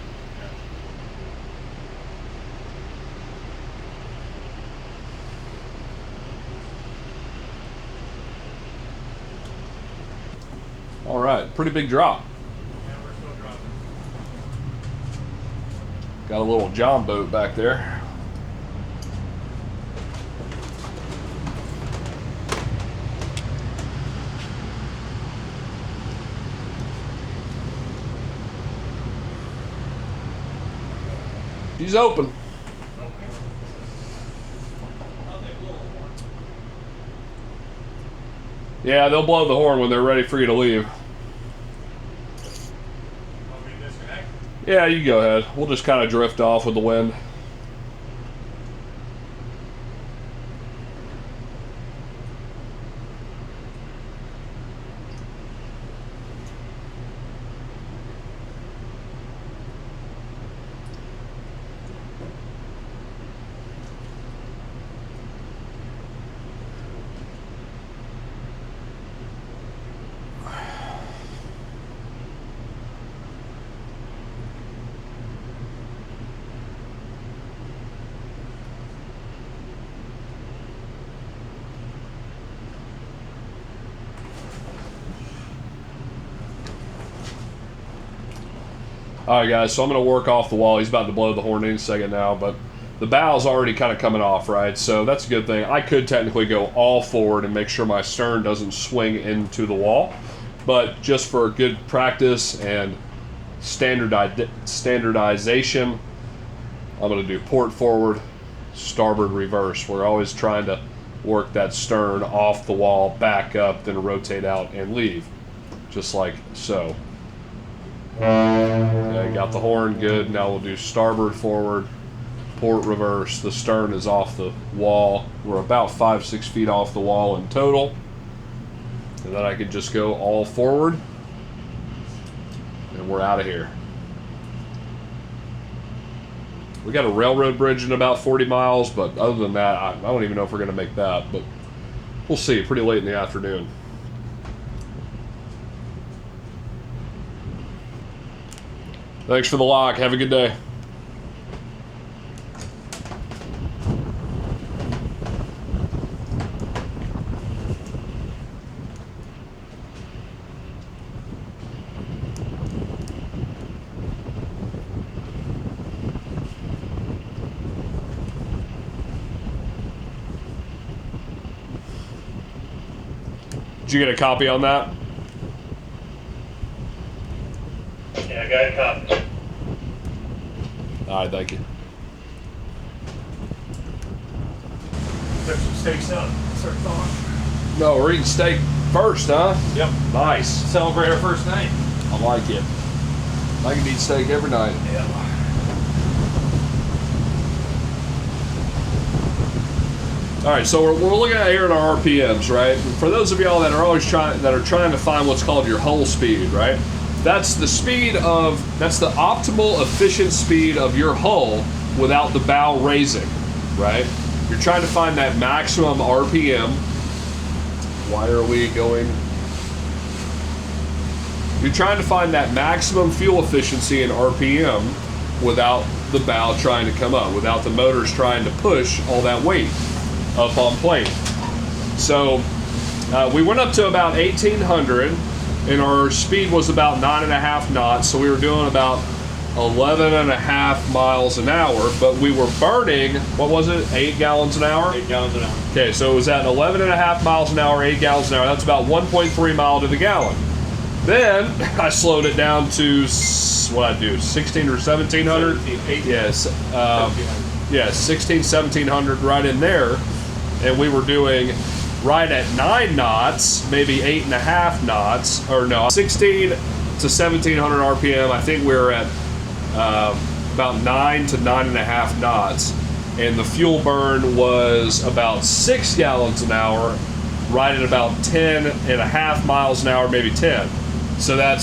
Speaker 1: All right, pretty big drop.
Speaker 2: Yeah, we're still dropping.
Speaker 1: Got a little John boat back there. She's open. Yeah, they'll blow the horn when they're ready for you to leave. Yeah, you go ahead. We'll just kind of drift off with the wind. Alright guys, so I'm going to work off the wall. He's about to blow the horn any second now, but the bow's already kind of coming off, right? So that's a good thing. I could technically go all forward and make sure my stern doesn't swing into the wall, but just for good practice and standardization, I'm going to do port forward, starboard reverse. We're always trying to work that stern off the wall, back up, then rotate out and leave, just like so. Okay, got the horn, good. Now we'll do starboard forward, port reverse. The stern is off the wall. We're about 5-6 feet off the wall in total. And then I can just go all forward, and we're out of here. We got a railroad bridge in about 40 miles, but other than that, I don't even know if we're going to make that. But We'll see. Pretty late in the afternoon. Thanks for the lock. Have a good day. Did you get a copy on that?
Speaker 5: Yeah, I got a copy.
Speaker 1: All right, thank you.
Speaker 5: Took some steaks out. Start thawing.
Speaker 1: No, we're eating steak first, huh?
Speaker 5: Yep.
Speaker 1: Nice.
Speaker 5: Celebrate our first night.
Speaker 1: I like it. I can eat steak every night.
Speaker 5: Yeah.
Speaker 1: All right, so we're looking at here at our RPMs, right? For those of y'all that are always trying to find what's called your hull speed, right? That's the optimal efficient speed of your hull without the bow raising, right? You're trying to find that maximum RPM. Why are we going? You're trying to find that maximum fuel efficiency in RPM without the bow trying to come up, without the motors trying to push all that weight up on plane. So we went up to about 1800 and our speed was about 9.5 knots. So we were doing about 11.5 miles an hour, but we were burning, what was it, 8 gallons an hour?
Speaker 5: 8 gallons an hour.
Speaker 1: Okay, so it was at 11.5 miles an hour, 8 gallons an hour. That's about 1.3 mile to the gallon. Then I slowed it down to, what I do, 16 or 1700?
Speaker 5: 18.
Speaker 1: Yes. Yeah, 16, 1700 right in there. And we were doing right at 9 knots, maybe 8.5 knots, or no, 16 to 1700 RPM. I think we were at about 9 to 9.5 knots. And the fuel burn was about 6 gallons an hour, right at about 10.5 miles an hour, maybe 10. So that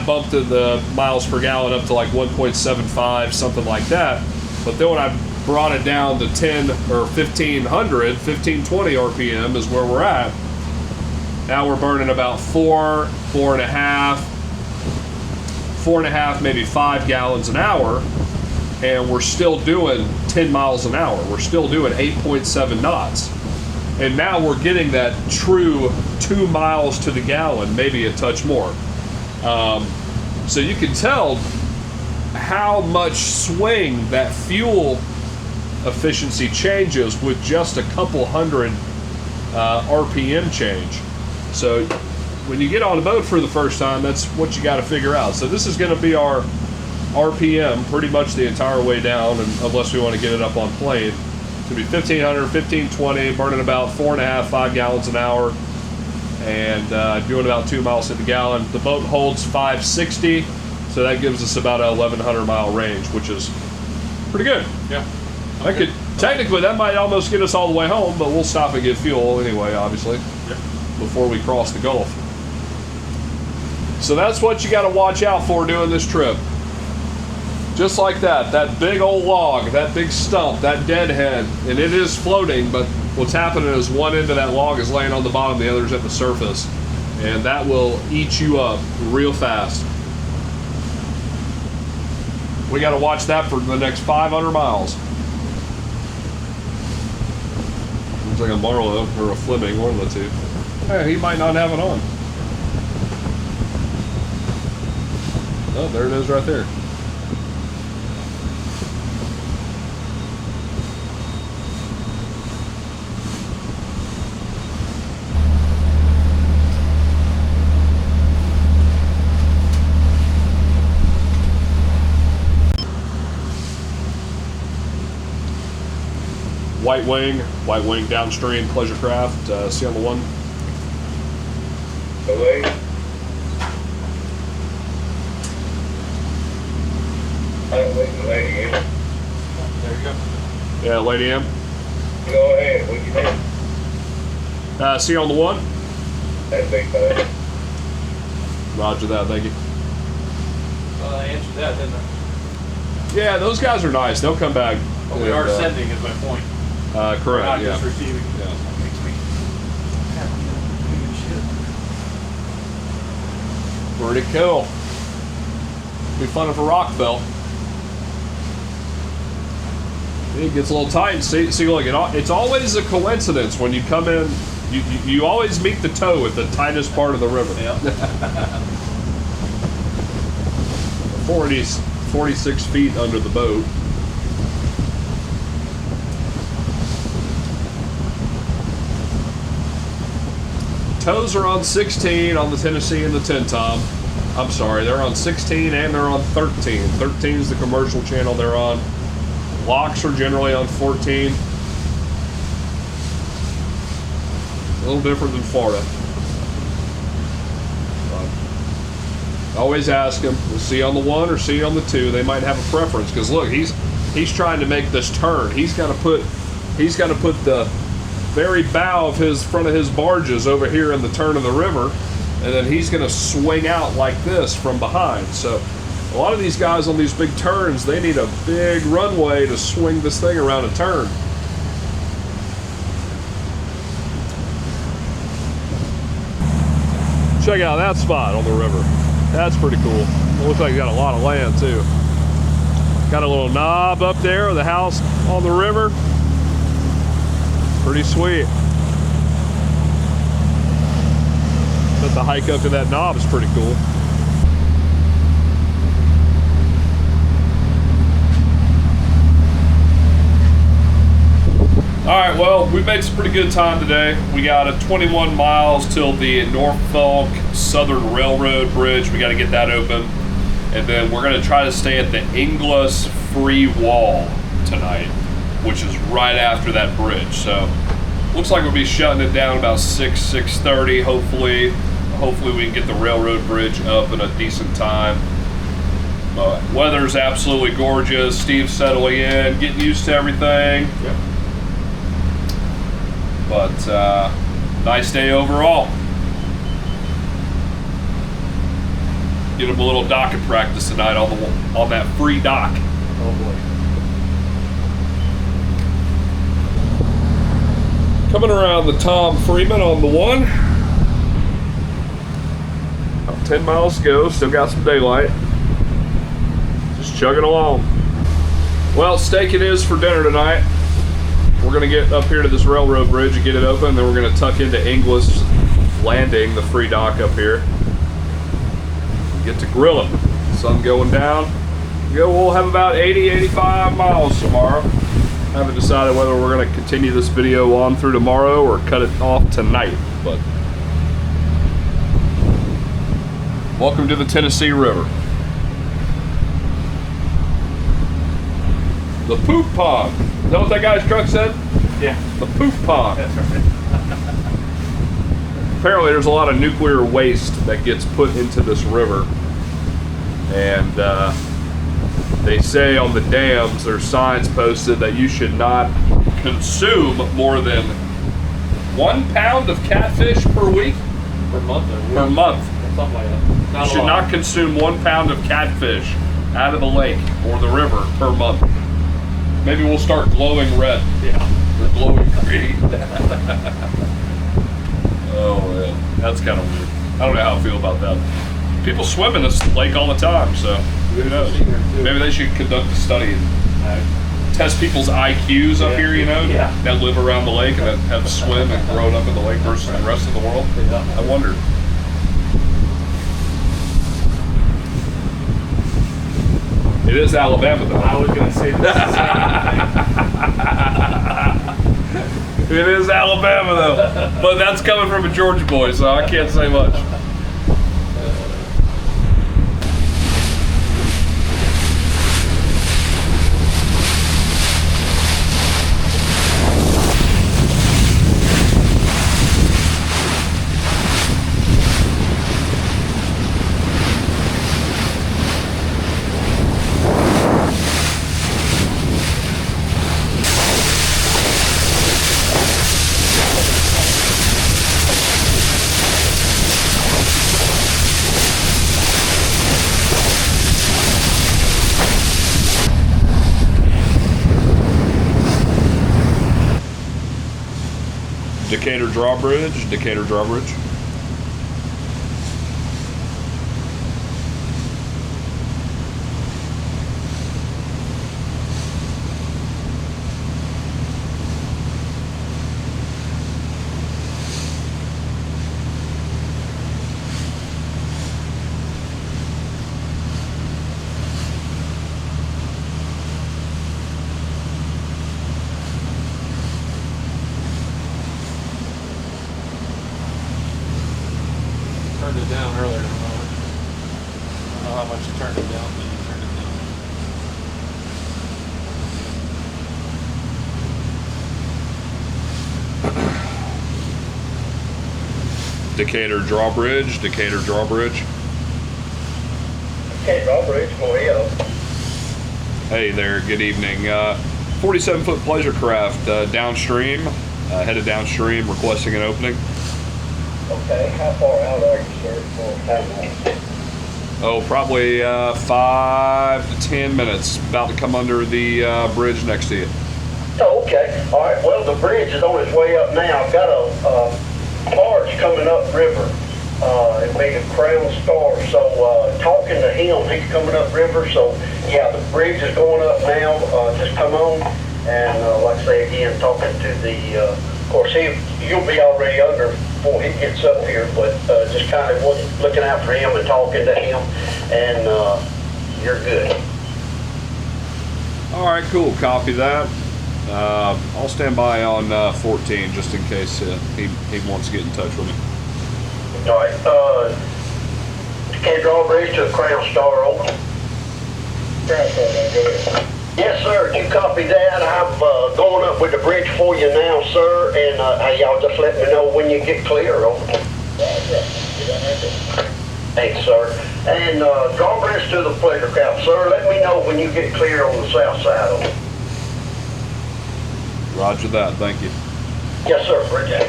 Speaker 1: bumped the miles per gallon up to like 1.75, something like that. But then when I brought it down to 10 or 1520 RPM is where we're at. Now we're burning about 4.5, maybe 5 gallons an hour, and we're still doing 10 miles an hour. We're still doing 8.7 knots. And now we're getting that true 2 miles to the gallon, maybe a touch more. So you can tell how much swing that fuel efficiency changes with just a couple hundred RPM change. So when you get on a boat for the first time, that's what you got to figure out. So this is going to be our RPM pretty much the entire way down, and unless we want to get it up on plane. It's going to be 1500, 1520, burning about 4.5, 5 gallons an hour, and doing about 2 miles to the gallon. The boat holds 560, so that gives us about a 1100 mile range, which is pretty good.
Speaker 5: Yeah.
Speaker 1: I could technically that might almost get us all the way home, but we'll stop and get fuel anyway, obviously, before we cross the Gulf. So that's what you got to watch out for doing this trip. Just like that big old log, that big stump, that deadhead, and it is floating, but what's happening is one end of that log is laying on the bottom, the other's at the surface, and that will eat you up real fast. We got to watch that for the next 500 miles. Looks like a Marlowe or a Fleming, one of the two. Hey, he might not have it on. Oh, there it is right there. White wing downstream, pleasure craft, see on the one.
Speaker 3: Away. Lady M.
Speaker 5: There you go.
Speaker 1: Yeah, Lady M.
Speaker 3: Go ahead, what you think?
Speaker 1: See on the one.
Speaker 3: That'd be fine.
Speaker 1: Roger that, thank you.
Speaker 5: Well, I answered that, didn't I?
Speaker 1: Yeah, those guys are nice. They'll come back.
Speaker 5: But we are sending, is my point. We're
Speaker 1: Correct,
Speaker 5: not
Speaker 1: yeah.
Speaker 5: just receiving.
Speaker 1: Yeah.
Speaker 5: Makes me
Speaker 1: Pretty cool. Be fun for Rockville. It gets a little tight. See, look, it's always a coincidence when you come in. You always meet the toe at the tightest part of the river.
Speaker 2: Yeah.
Speaker 1: 46 feet under the boat. Tows are on 16 on the Tennessee and the 10 Tom. I'm sorry, they're on 16 and they're on 13. 13 is the commercial channel they're on. Locks are generally on 14. A little different than Florida. Always ask them, see on the 1 or see on the 2. They might have a preference because look, he's trying to make this turn. He's got to put the very bow of his front of his barges over here in the turn of the river, and then he's going to swing out like this from behind. So a lot of these guys on these big turns, they need a big runway to swing this thing around a turn. Check out that spot on the river. That's pretty cool. It looks like you got a lot of land too. Got a little knob up there, the house on the river. Pretty sweet. But the hike up to that knob is pretty cool. All right, well, we made some pretty good time today. We got 21 miles till the Norfolk Southern Railroad Bridge. We got to get that open. And then we're going to try to stay at the Inglis Free Wall tonight, which is right after that bridge. So looks like we'll be shutting it down about 6:30. Hopefully we can get the railroad bridge up in a decent time. Weather's absolutely gorgeous. Steve's settling in, getting used to everything.
Speaker 2: Yep.
Speaker 1: But nice day overall. Get him a little docking practice tonight on that free dock.
Speaker 2: Oh boy.
Speaker 1: Coming around the Tom Freeman on the 1. About 10 miles to go. Still got some daylight. Just chugging along. Well, steak it is for dinner tonight. We're going to get up here to this railroad bridge and get it open. Then we're going to tuck into Inglis Landing, the free dock up here. Get to grilling. Sun going down. We'll have about 80-85 miles tomorrow. Haven't decided whether we're going to continue this video on through tomorrow or cut it off tonight. But welcome to the Tennessee River. The poop pond. Is that what that guy's truck said?
Speaker 5: Yeah.
Speaker 1: The poop pond.
Speaker 5: That's right.
Speaker 1: Apparently there's a lot of nuclear waste that gets put into this river. And they say on the dams, there's signs posted that you should not consume more than 1 pound of catfish per week.
Speaker 2: Per month.
Speaker 1: Per month.
Speaker 2: Something like that.
Speaker 1: You should not consume 1 pound of catfish out of the lake or the river per month. Maybe we'll start glowing red.
Speaker 2: Yeah.
Speaker 1: Or glowing green. Oh man, that's kind of weird. I don't know how I feel about that. People swim in this lake all the time, so who knows? Maybe they should conduct a study and test people's IQs up here, you know,
Speaker 2: Yeah.
Speaker 1: that live around the lake and that have swim and grown up in the lake versus the rest of the world.
Speaker 2: Yeah.
Speaker 1: I wonder. It is Alabama, though.
Speaker 5: I was gonna say this.
Speaker 1: It is Alabama, though. But that's coming from a Georgia boy, so I can't say much. Decatur Drawbridge.
Speaker 5: earlier than that.
Speaker 2: I don't know how much you turned it down, but you turned it down.
Speaker 1: Decatur Drawbridge, Decatur Drawbridge.
Speaker 3: Okay, Drawbridge, go ahead.
Speaker 1: Hey there, good evening. 47-foot pleasure craft downstream, headed downstream, requesting an opening.
Speaker 3: Okay, how far out are you, sir, for time?
Speaker 1: Oh, probably 5 to 10 minutes. About to come under the bridge next to you.
Speaker 3: Oh, okay. All right, well, the bridge is on its way up now. I've got a barge coming up river. It made a Crown Star, so talking to him, he's coming up river, so yeah, the bridge is going up now. Just come on, and like I say again, talking to the, of course, you'll be already under before he gets up here, but just kind of looking out for him and talking to him, and you're good.
Speaker 1: All right, cool. Copy that. I'll stand by on 14 just in case he wants to get in touch with me.
Speaker 3: All right, Decatur Drawbridge to the Crown Star, over. Yes, sir, you copy that. I'm going up with the bridge for you now, sir, and hey, y'all just let me know when you get clear, over. Thanks, sir. And Drawbridge to the pleasure craft, sir, let me know when you get clear on the south side, over.
Speaker 1: Roger that. Thank you.
Speaker 3: Yes, sir, bridge out.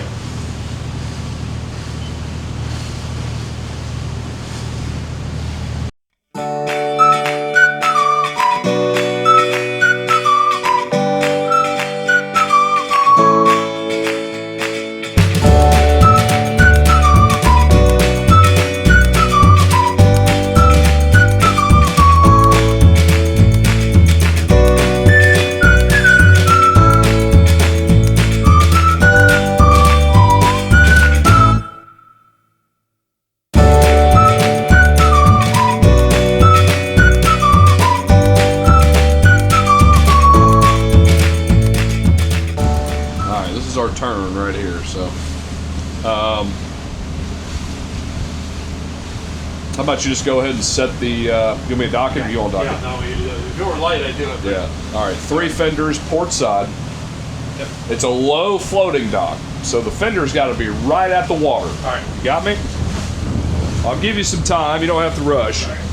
Speaker 1: Our turn right here, so how about you just go ahead and set the give me a docket, or you want a docket?
Speaker 5: Yeah, no, if you were late, I'd do it.
Speaker 1: Yeah. All right, 3 fenders port side.
Speaker 5: Yep.
Speaker 1: It's a low floating dock, so the fender's got to be right at the water.
Speaker 5: All right.
Speaker 1: You got me? I'll give you some time, you don't have to rush.
Speaker 5: All right.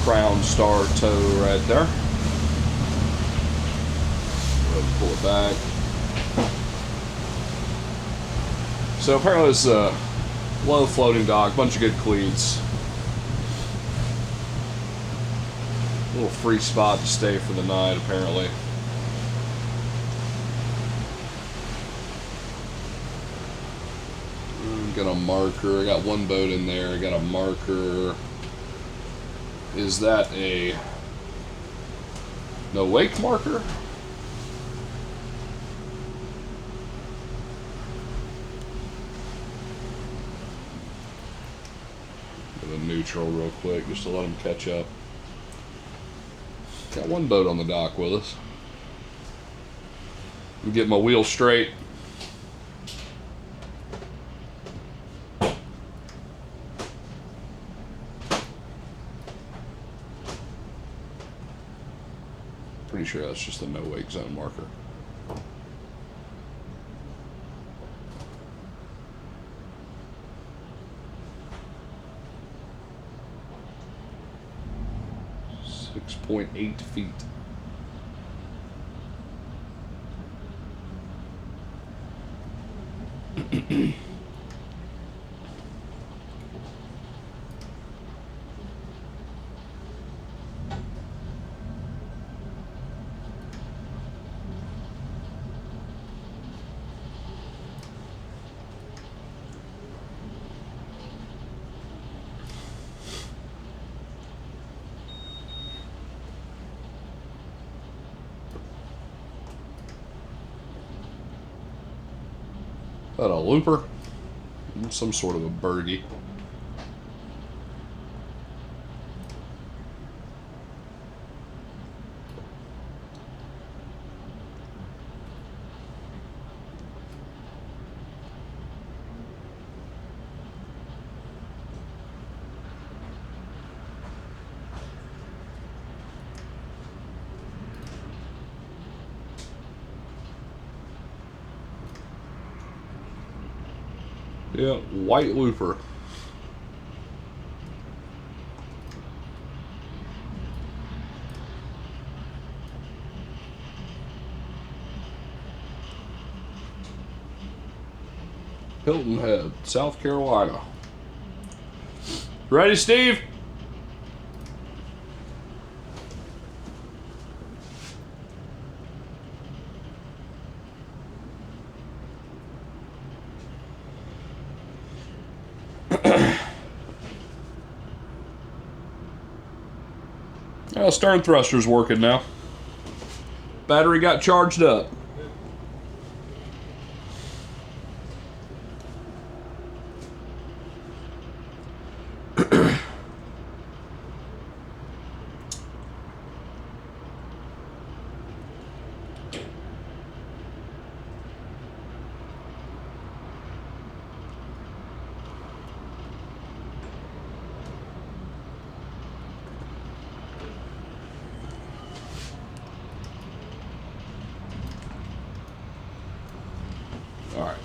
Speaker 1: Crown Star tow right there. We'll pull it back. So apparently it's a low floating dock, bunch of good cleats. A little free spot to stay for the night apparently. Got a marker, I got one boat in there, I got a marker. Is that a no wake marker? Get a neutral real quick just to let them catch up. Got one boat on the dock with us. Get my wheel straight. Pretty sure that's just a no wake zone marker. .8 feet. That a looper? Some sort of a birdie. Yeah, white looper. Hilton Head, South Carolina. Ready, Steve? Well, stern thruster's working now. Battery got charged up. Alright,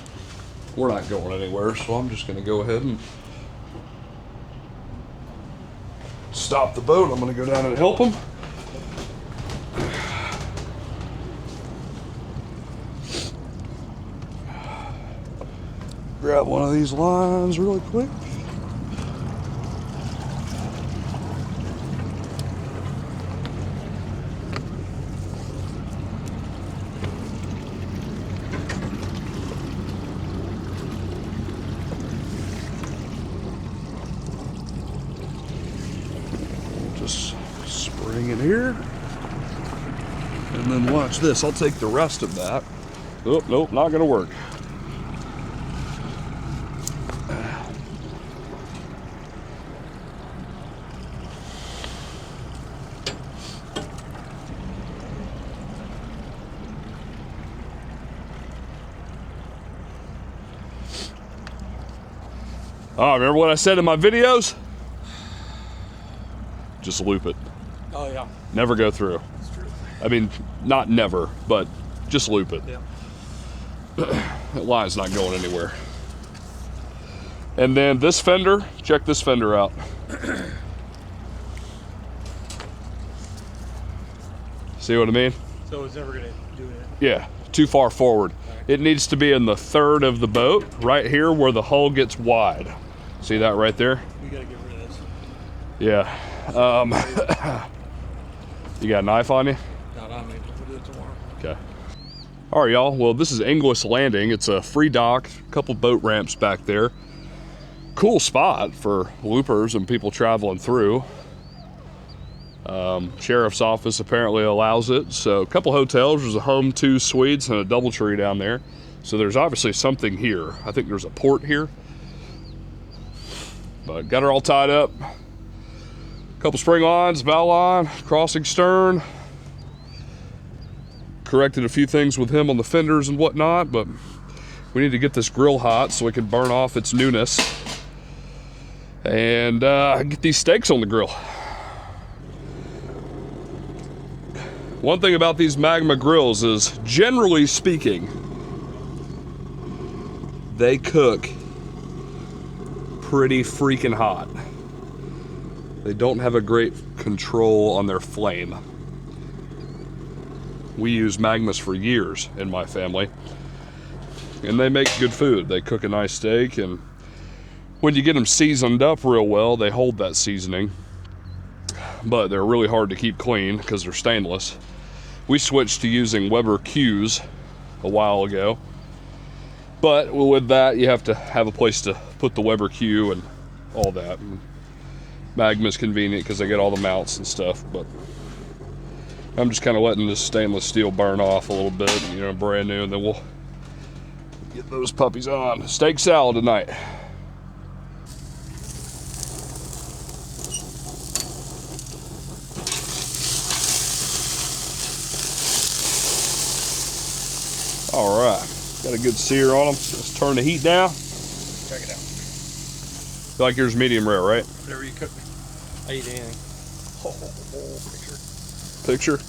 Speaker 1: we're not going anywhere, so I'm just going to go ahead and stop the boat. I'm going to go down and help them. Grab one of these lines really quick. Just spring it here. And then watch this. I'll take the rest of that. Oh, nope, not going to work. Oh, remember what I said in my videos? Just loop it.
Speaker 2: Oh yeah.
Speaker 1: Never go through.
Speaker 2: That's true.
Speaker 1: I mean, not never, but just loop it.
Speaker 2: Yeah.
Speaker 1: That line's not going anywhere. And then this fender, check this fender out. See what I mean?
Speaker 2: So it's never gonna do it.
Speaker 1: Yeah, too far forward. It needs to be in the third of the boat, right here where the hull gets wide. See that right there?
Speaker 2: We gotta get rid of this.
Speaker 1: Yeah. You got a knife on you?
Speaker 2: Not on me. We'll do it tomorrow.
Speaker 1: Okay. All right, y'all. Well, this is Inglis Landing. It's a free dock, a couple boat ramps back there. Cool spot for loopers and people traveling through. Sheriff's office apparently allows it. So a couple hotels. There's a Home 2 Suites and a DoubleTree down there. So there's obviously something here. I think there's a port here. But got her all tied up. Couple spring lines, bow line, crossing stern. Corrected a few things with him on the fenders and whatnot, but we need to get this grill hot so we can burn off its newness. And get these steaks on the grill. One thing about these Magma grills is, generally speaking, they cook pretty freaking hot. They don't have a great control on their flame. We use Magmas for years in my family, and they make good food. They cook a nice steak, and when you get them seasoned up real well, they hold that seasoning. But they're really hard to keep clean because they're stainless. We switched to using Weber Q's a while ago, but with that you have to have a place to put the Weber Q and all that. And Magma's convenient because they get all the mounts and stuff, but I'm just kind of letting this stainless steel burn off a little bit, you know, brand new, and then we'll get those puppies on. Steak salad tonight. All right, got a good sear on them. Let's turn the heat down.
Speaker 2: Check it out.
Speaker 1: Feel like yours medium rare, right?
Speaker 2: Whatever you cook me. I eat anything. Picture.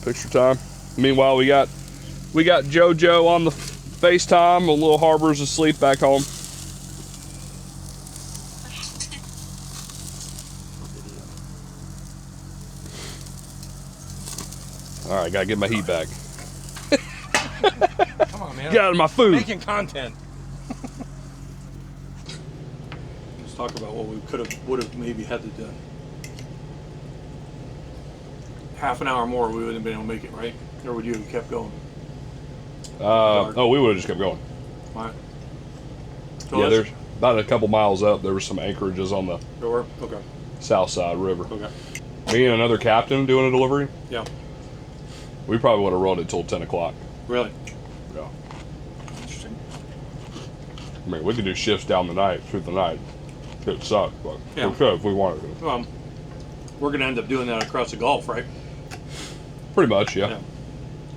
Speaker 1: Picture time. Meanwhile, we got JoJo on the FaceTime. A little Harbor's asleep back home. All right, gotta get my heat back.
Speaker 2: Come on, man.
Speaker 1: Get out of my food.
Speaker 2: Making content.
Speaker 5: Let's talk about what we would have maybe had to do. Half an hour more, we wouldn't have been able to make it, right? Or would you have kept going?
Speaker 1: Oh, we would have just kept going.
Speaker 5: All right.
Speaker 1: Yeah, there's about a couple miles up. There were some anchorages on the
Speaker 5: There were? Okay.
Speaker 1: south side river.
Speaker 5: Okay.
Speaker 1: Me and another captain doing a delivery.
Speaker 5: Yeah.
Speaker 1: We probably would have run it till 10 o'clock.
Speaker 5: Really?
Speaker 1: Yeah.
Speaker 5: Interesting.
Speaker 1: I mean, we could do shifts down the night, through the night. It suck, but
Speaker 5: Yeah.
Speaker 1: we could if we wanted to.
Speaker 5: We're going to end up doing that across the Gulf, right?
Speaker 1: Pretty much, yeah.
Speaker 5: Yeah.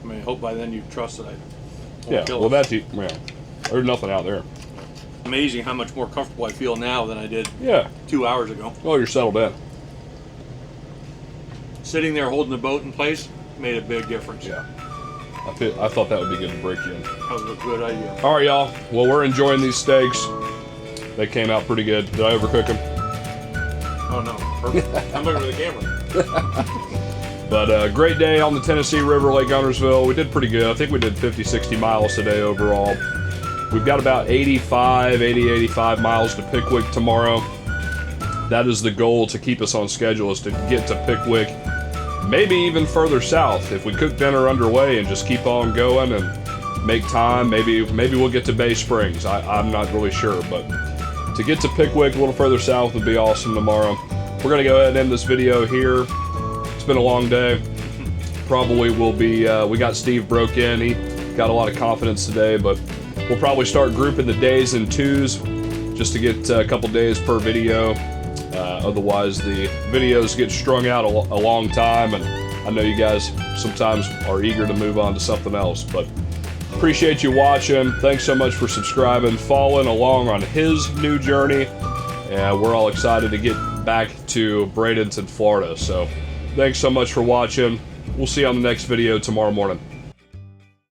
Speaker 5: I mean, I hope by then you trust that I won't
Speaker 1: Yeah,
Speaker 5: kill
Speaker 1: well,
Speaker 5: us.
Speaker 1: that's, yeah. There's nothing out there.
Speaker 5: Amazing how much more comfortable I feel now than I did
Speaker 1: Yeah.
Speaker 5: 2 hours ago.
Speaker 1: Well, you're settled in.
Speaker 5: Sitting there holding the boat in place made a big difference.
Speaker 1: Yeah. I thought that would be good to break you in.
Speaker 5: That was a good idea.
Speaker 1: All right, y'all. Well, we're enjoying these steaks. They came out pretty good. Did I overcook them?
Speaker 5: Oh, no. Perfect. I'm looking for the camera.
Speaker 1: But great day on the Tennessee River, Lake Guntersville. We did pretty good. I think we did 50, 60 miles today overall. We've got about 85 miles to Pickwick tomorrow. That is the goal to keep us on schedule, is to get to Pickwick, maybe even further south. If we cook dinner underway and just keep on going and make time, maybe we'll get to Bay Springs. I'm not really sure, but to get to Pickwick a little further south would be awesome tomorrow. We're going to go ahead and end this video here. It's been a long day. Probably will be, we got Steve broke in. He got a lot of confidence today, but we'll probably start grouping the days in twos just to get a couple days per video. Otherwise, the videos get strung out a long time, and I know you guys sometimes are eager to move on to something else, but appreciate you watching. Thanks so much for subscribing, following along on his new journey, and we're all excited to get back to Bradenton, Florida. So thanks so much for watching. We'll see you on the next video tomorrow morning.